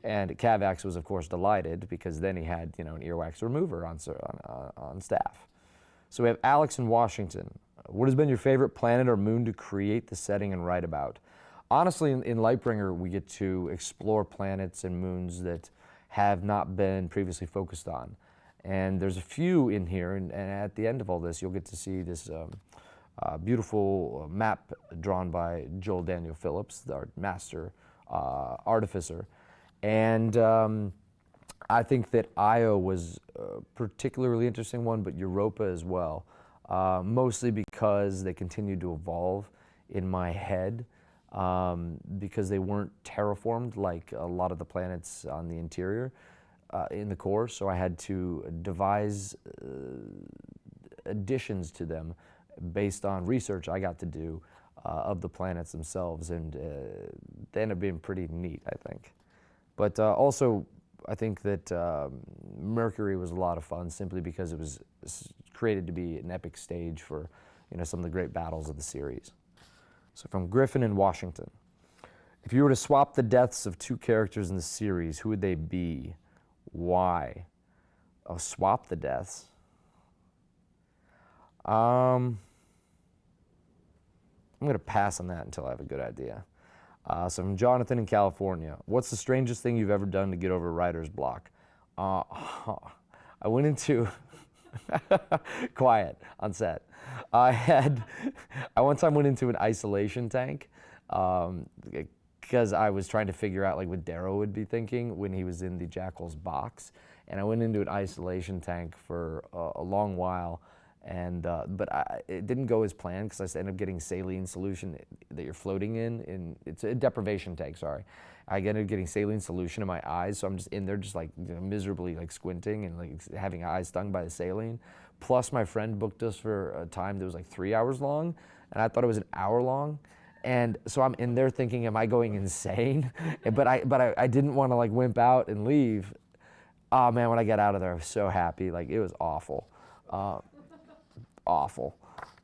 And Cavax was, of course, delighted, because then he had, an earwax remover on staff. So we have Alex in Washington. What has been your favorite planet or moon to create the setting and write about? Honestly, in Lightbringer, we get to explore planets and moons that have not been previously focused on. And there's a few in here, and at the end of all this, you'll get to see this beautiful map drawn by Joel Daniel Phillips, our master artificer. And I think that Io was a particularly interesting one, but Europa as well, mostly because they continued to evolve in my head, because they weren't terraformed like a lot of the planets on the interior in the core, so I had to devise additions to them based on research I got to do of the planets themselves, and they ended up being pretty neat, I think. But also, I think that Mercury was a lot of fun, simply because it was created to be an epic stage for some of the great battles of the series. So from Griffin in Washington. If you were to swap the deaths of 2 characters in the series, who would they be? Why? Oh, swap the deaths. I'm going to pass on that until I have a good idea. So from Jonathan in California. What's the strangest thing you've ever done to get over writer's block? I went into quiet on set. I one time went into an isolation tank because I was trying to figure out what Darrow would be thinking when he was in the Jackal's box, and I went into an isolation tank for a long while. And but it didn't go as planned, because I ended up getting saline solution that you're floating in. It's a deprivation tank, sorry. I ended up getting saline solution in my eyes, so I'm just in there just miserably squinting and having eyes stung by the saline. Plus my friend booked us for a time that was 3 hours long, and I thought it was an hour long. And so I'm in there thinking, am I going insane? but I didn't want to wimp out and leave. Oh man, when I got out of there, I was so happy. It was awful. Awful.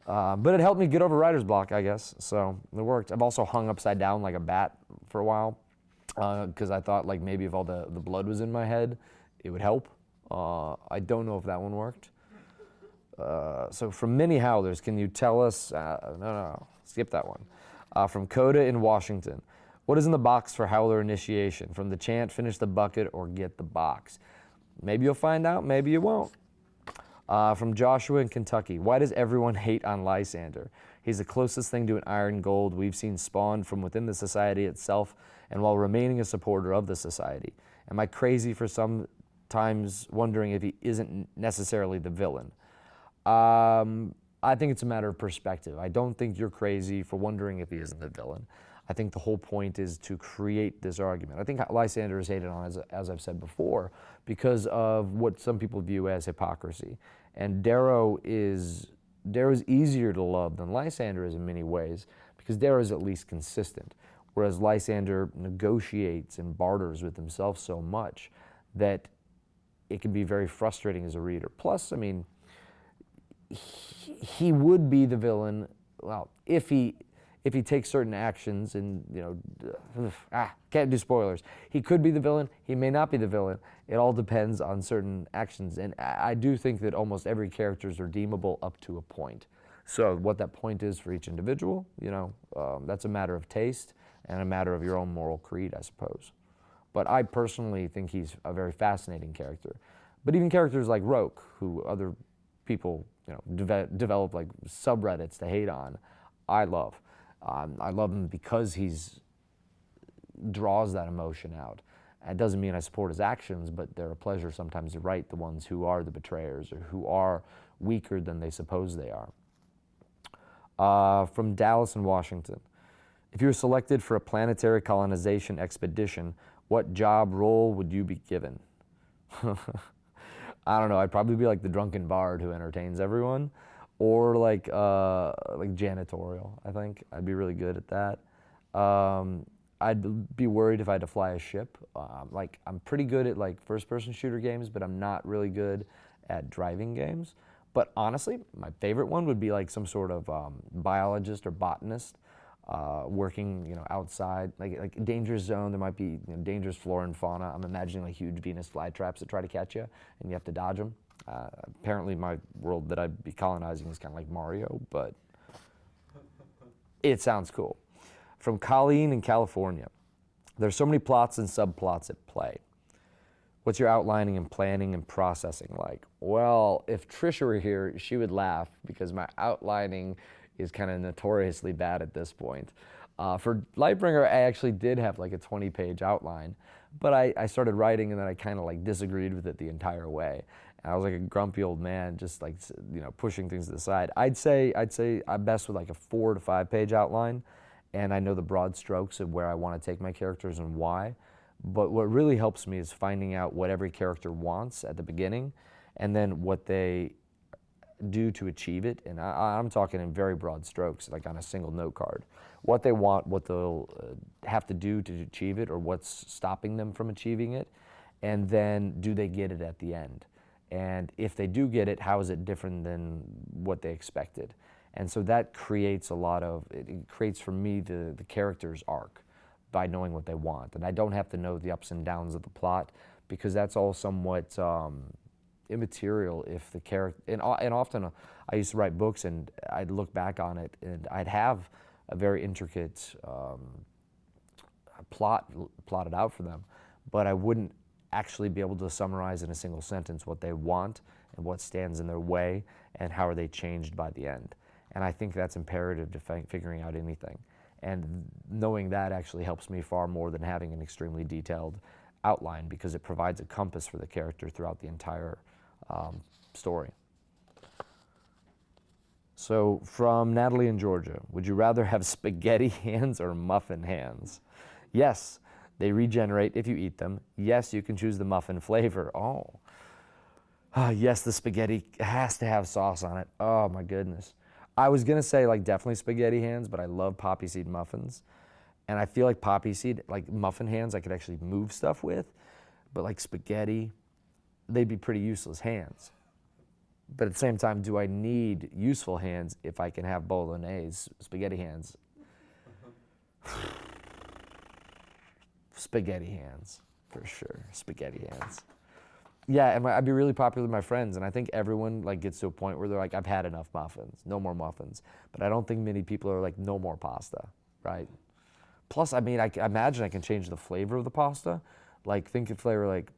But it helped me get over writer's block, I guess, so it worked. I've also hung upside down like a bat for a while, because I thought maybe if all the blood was in my head, it would help. I don't know if that one worked. So from Mini Howlers, can you tell us, no, skip that one. From Coda in Washington. What is in the box for Howler initiation? From the chant, finish the bucket or get the box. Maybe you'll find out, maybe you won't. From Joshua in Kentucky. Why does everyone hate on Lysander? He's the closest thing to an iron gold we've seen spawned from within the society itself, and while remaining a supporter of the society. Am I crazy for sometimes wondering if he isn't necessarily the villain? I think it's a matter of perspective. I don't think you're crazy for wondering if he isn't the villain. I think the whole point is to create this argument. I think Lysander is hated on, as I've said before, because of what some people view as hypocrisy. And Darrow is easier to love than Lysander is in many ways, because Darrow is at least consistent, whereas Lysander negotiates and barters with himself so much that it can be very frustrating as a reader. Plus, I mean, he would be the villain, well, if if he takes certain actions and, can't do spoilers. He could be the villain, he may not be the villain. It all depends on certain actions. And I do think that almost every character is redeemable up to a point. So what that point is for each individual, that's a matter of taste and a matter of your own moral creed, I suppose. But I personally think he's a very fascinating character. But even characters like Roke, who other people, develop like subreddits to hate on, I love. I love him because he's draws that emotion out. It doesn't mean I support his actions, but they're a pleasure sometimes to write the ones who are the betrayers or who are weaker than they suppose they are. From Dallas in Washington. If you were selected for a planetary colonization expedition, what job role would you be given? I don't know. I'd probably be like the drunken bard who entertains everyone, or like janitorial. I think I'd be really good at that. I'd be worried if I had to fly a ship. I'm pretty good at like first-person shooter games, but I'm not really good at driving games. But honestly, my favorite one would be like some sort of biologist or botanist working, outside, like dangerous zone. There might be dangerous flora and fauna. I'm imagining like huge Venus flytraps that try to catch you, and you have to dodge them. Apparently, my world that I'd be colonizing is kind of like Mario, but it sounds cool. From Colleen in California, there's so many plots and subplots at play. What's your outlining and planning and processing like? Well, if Tricia were here, she would laugh because my outlining is kind of notoriously bad at this point. For Lightbringer, I actually did have like a 20-page outline, but I started writing and then I kind of like disagreed with it the entire way. And I was like a grumpy old man, just like, pushing things to the side. I'd say I'm best with like a 4 to 5 page outline, and I know the broad strokes of where I want to take my characters and why. But what really helps me is finding out what every character wants at the beginning, and then what they do to achieve it. And I'm talking in very broad strokes, like on a single note card. What they want, what they'll have to do to achieve it, or what's stopping them from achieving it, and then do they get it at the end? And if they do get it, how is it different than what they expected? And so that creates it creates for me the character's arc by knowing what they want. And I don't have to know the ups and downs of the plot, because that's all somewhat immaterial if the character, and often I used to write books and I'd look back on it and I'd have a very intricate plot plotted out for them, but I wouldn't actually be able to summarize in a single sentence what they want and what stands in their way and how are they changed by the end. And I think that's imperative to figuring out anything. And knowing that actually helps me far more than having an extremely detailed outline, because it provides a compass for the character throughout the entire story. So from Natalie in Georgia, would you rather have spaghetti hands or muffin hands? Yes, they regenerate if you eat them. Yes, you can choose the muffin flavor. Yes, the spaghetti has to have sauce on it. Oh my goodness. I was gonna say like definitely spaghetti hands, but I love poppy seed muffins. And I feel like poppy seed, like muffin hands, I could actually move stuff with, but like spaghetti, they'd be pretty useless hands. But at the same time, do I need useful hands if I can have bolognese spaghetti hands? Spaghetti hands, for sure, spaghetti hands. Yeah, and I'd be really popular with my friends, and I think everyone like gets to a point where they're like, I've had enough muffins, no more muffins. But I don't think many people are like, no more pasta, right? Plus, I mean, I imagine I can change the flavor of the pasta. Like, think of flavor like,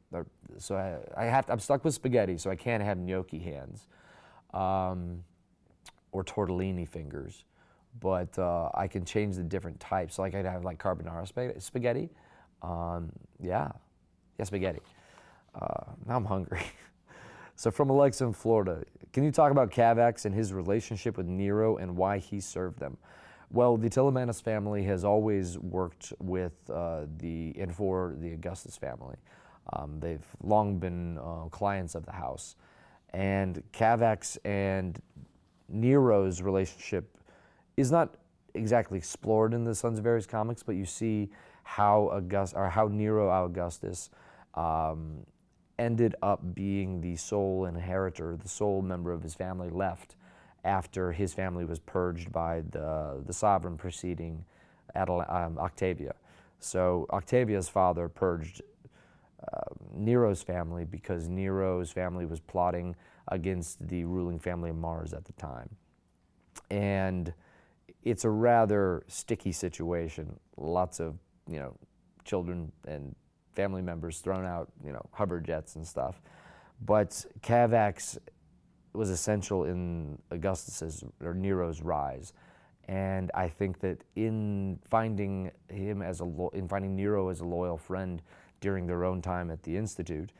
so I'm stuck with spaghetti, so I can't have gnocchi hands, or tortellini fingers. But I can change the different types. So like I'd have like carbonara spaghetti. Yeah, spaghetti. Now I'm hungry. So from Alexa in Florida, can you talk about Cavax and his relationship with Nero and why he served them? Well, the Telemanus family has always worked with for the Augustus family. They've long been clients of the house. And Cavax and Nero's relationship is not exactly explored in the Sons of Ares comics, but you see how Nero Augustus ended up being the sole inheritor, the sole member of his family left after his family was purged by the sovereign preceding Octavia. So Octavia's father purged Nero's family because Nero's family was plotting against the ruling family of Mars at the time. And it's a rather sticky situation. Lots of, children and family members thrown out, hover jets and stuff. But Cavax was essential in Augustus's or Nero's rise. And I think that in finding Nero as a loyal friend during their own time at the Institute,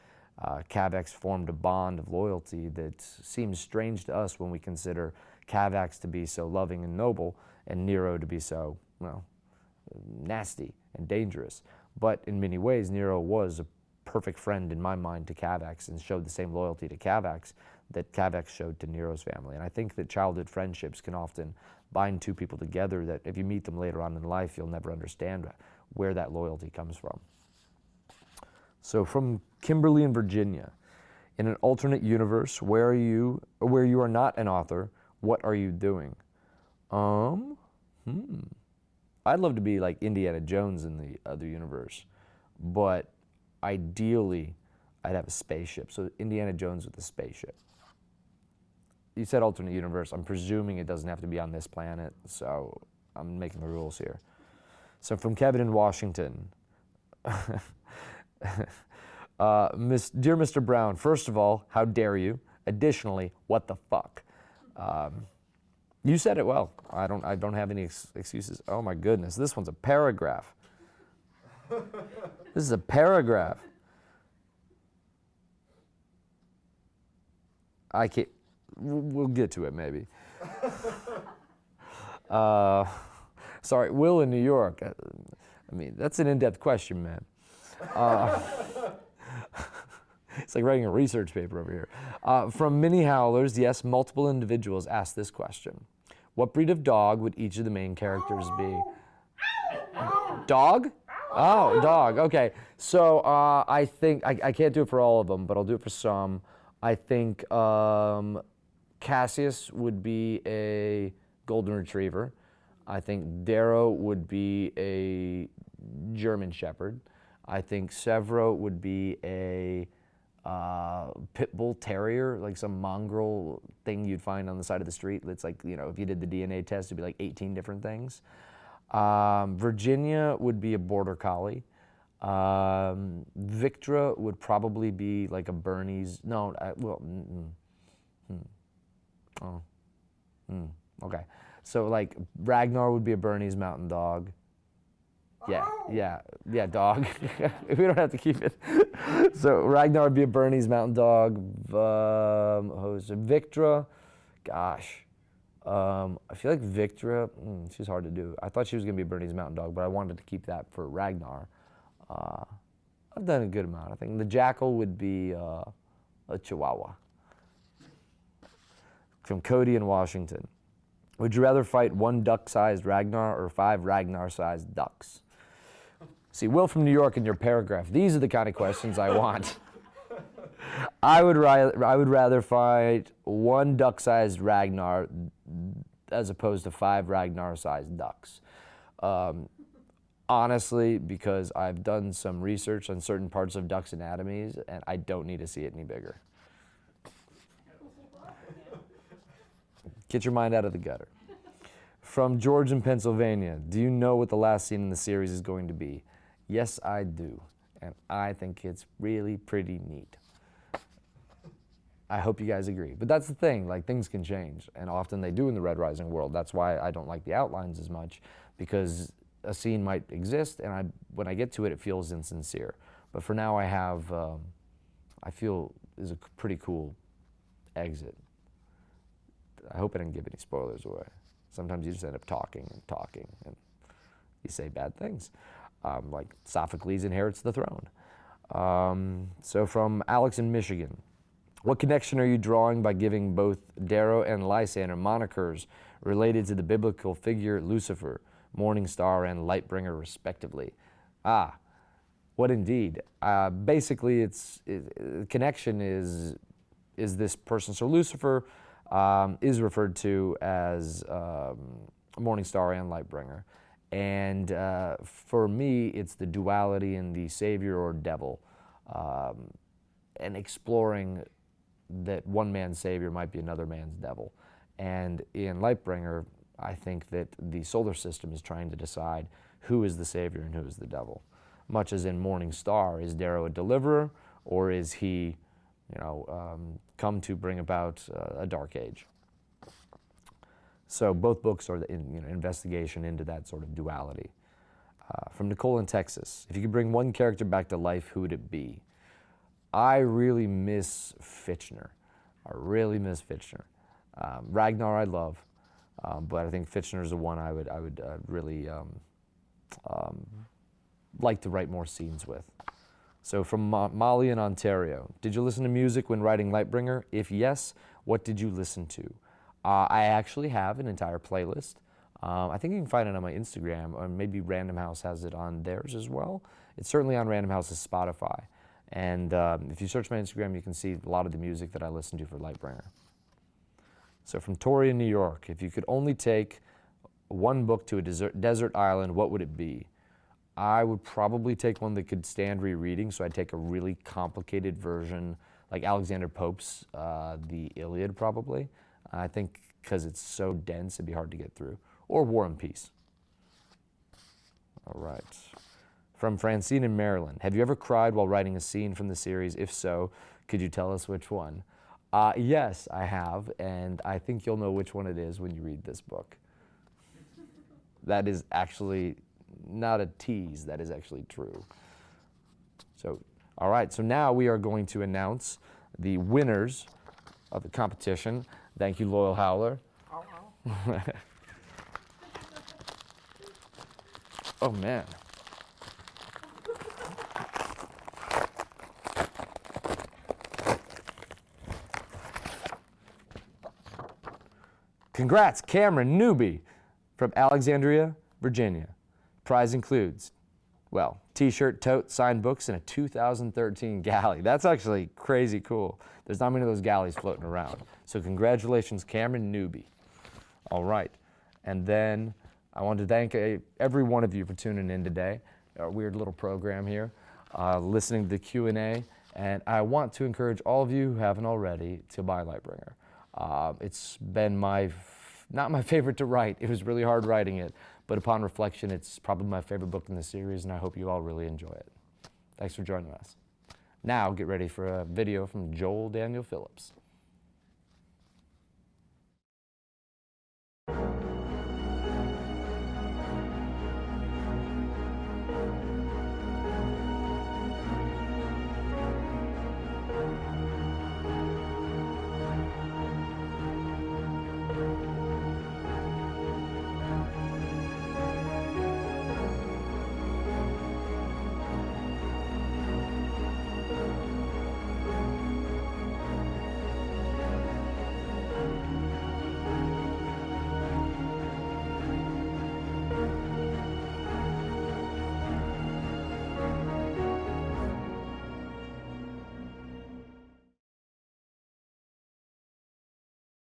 Cavax formed a bond of loyalty that seems strange to us when we consider Cavax to be so loving and noble and Nero to be so, nasty and dangerous. But in many ways, Nero was a perfect friend in my mind to Cavax and showed the same loyalty to Cavax that Cavax showed to Nero's family. And I think that childhood friendships can often bind two people together that if you meet them later on in life, you'll never understand where that loyalty comes from. So from Kimberly in Virginia, in an alternate universe where you are not an author, what are you doing? I'd love to be like Indiana Jones in the other universe, but ideally I'd have a spaceship. So Indiana Jones with a spaceship. You said alternate universe. I'm presuming it doesn't have to be on this planet, so I'm making the rules here. So from Kevin in Washington. Dear Mr. Brown, first of all, how dare you? Additionally, what the fuck? You said it well. I don't have any excuses. Oh my goodness, this one's a paragraph. This is a paragraph. I can't. We'll get to it maybe. Sorry, Will in New York. I mean, that's an in-depth question, man. It's like writing a research paper over here. From many Howlers, yes, multiple individuals asked this question. What breed of dog would each of the main characters be? Dog? Oh, dog. Okay. So I think, I can't do it for all of them, but I'll do it for some. I think Cassius would be a golden retriever. I think Darrow would be a German shepherd. I think Severo would be a pit bull terrier, like some mongrel thing you'd find on the side of the street. It's like, if you did the DNA test, it'd be like 18 different things. Virginia would be a border collie. Victra would probably be like a Bernese. No, okay. So like Ragnar would be a Bernese mountain dog. Yeah, dog. We don't have to keep it. So Ragnar would be a Bernese mountain dog. Victra, gosh. I feel like Victra, she's hard to do. I thought she was going to be a Bernese mountain dog, but I wanted to keep that for Ragnar. I've done a good amount. I think the jackal would be a Chihuahua. From Cody in Washington. Would you rather fight one duck-sized Ragnar or 5 Ragnar-sized ducks? See, Will from New York in your paragraph. These are the kind of questions I want. I would rather fight one duck-sized Ragnar as opposed to 5 Ragnar-sized ducks. Honestly, because I've done some research on certain parts of ducks' anatomies, and I don't need to see it any bigger. Get your mind out of the gutter. From George in Pennsylvania, do you know what the last scene in the series is going to be? Yes, I do, and I think it's really pretty neat. I hope you guys agree. But that's the thing, like things can change, and often they do in the Red Rising world. That's why I don't like the outlines as much, because a scene might exist, and when I get to it, it feels insincere. But for now, I feel is a pretty cool exit. I hope I didn't give any spoilers away. Sometimes you just end up talking, and you say bad things. Like Sophocles inherits the throne. So from Alex in Michigan, what connection are you drawing by giving both Darrow and Lysander monikers related to the biblical figure Lucifer, Morning Star, and Lightbringer, respectively? What indeed? Basically, the connection is this person. So Lucifer, is referred to as Morning Star and Lightbringer. And for me, it's the duality in the savior or devil, and exploring that one man's savior might be another man's devil. And in Lightbringer, I think that the solar system is trying to decide who is the savior and who is the devil. Much as in Morning Star, is Darrow a deliverer, or is he, come to bring about a dark age? So both books are the investigation into that sort of duality. From Nicole in Texas, if you could bring one character back to life, who would it be? I really miss Fitchner. I really miss Fitchner. Ragnar I love, but I think Fitchner is the one I would really like to write more scenes with. So from Molly in Ontario, did you listen to music when writing Lightbringer? If yes, what did you listen to? I actually have an entire playlist. I think you can find it on my Instagram, or maybe Random House has it on theirs as well. It's certainly on Random House's Spotify. And if you search my Instagram, you can see a lot of the music that I listen to for Lightbringer. So from Tori in New York, if you could only take one book to a desert island, what would it be? I would probably take one that could stand rereading, so I'd take a really complicated version, like Alexander Pope's The Iliad, probably. I think because it's so dense, it'd be hard to get through. Or War and Peace. All right. From Francine in Maryland, have you ever cried while writing a scene from the series? If so, could you tell us which one? Yes, I have, and I think you'll know which one it is when you read this book. That is actually not a tease, that is actually true. So, all right, so now we are going to announce the winners of the competition. Thank you, Loyal Howler. Oh, man. Congrats, Cameron Newby from Alexandria, Virginia. Prize includes, well, t-shirt, tote, signed books, and a 2013 galley. That's actually crazy cool. There's not many of those galleys floating around. So congratulations, Cameron Newby. All right. And then I want to thank every one of you for tuning in today, our weird little program here, listening to the Q&A. And I want to encourage all of you who haven't already to buy Lightbringer. It's been not my favorite to write. It was really hard writing it. But upon reflection, it's probably my favorite book in the series, and I hope you all really enjoy it. Thanks for joining us. Now, get ready for a video from Joel Daniel Phillips.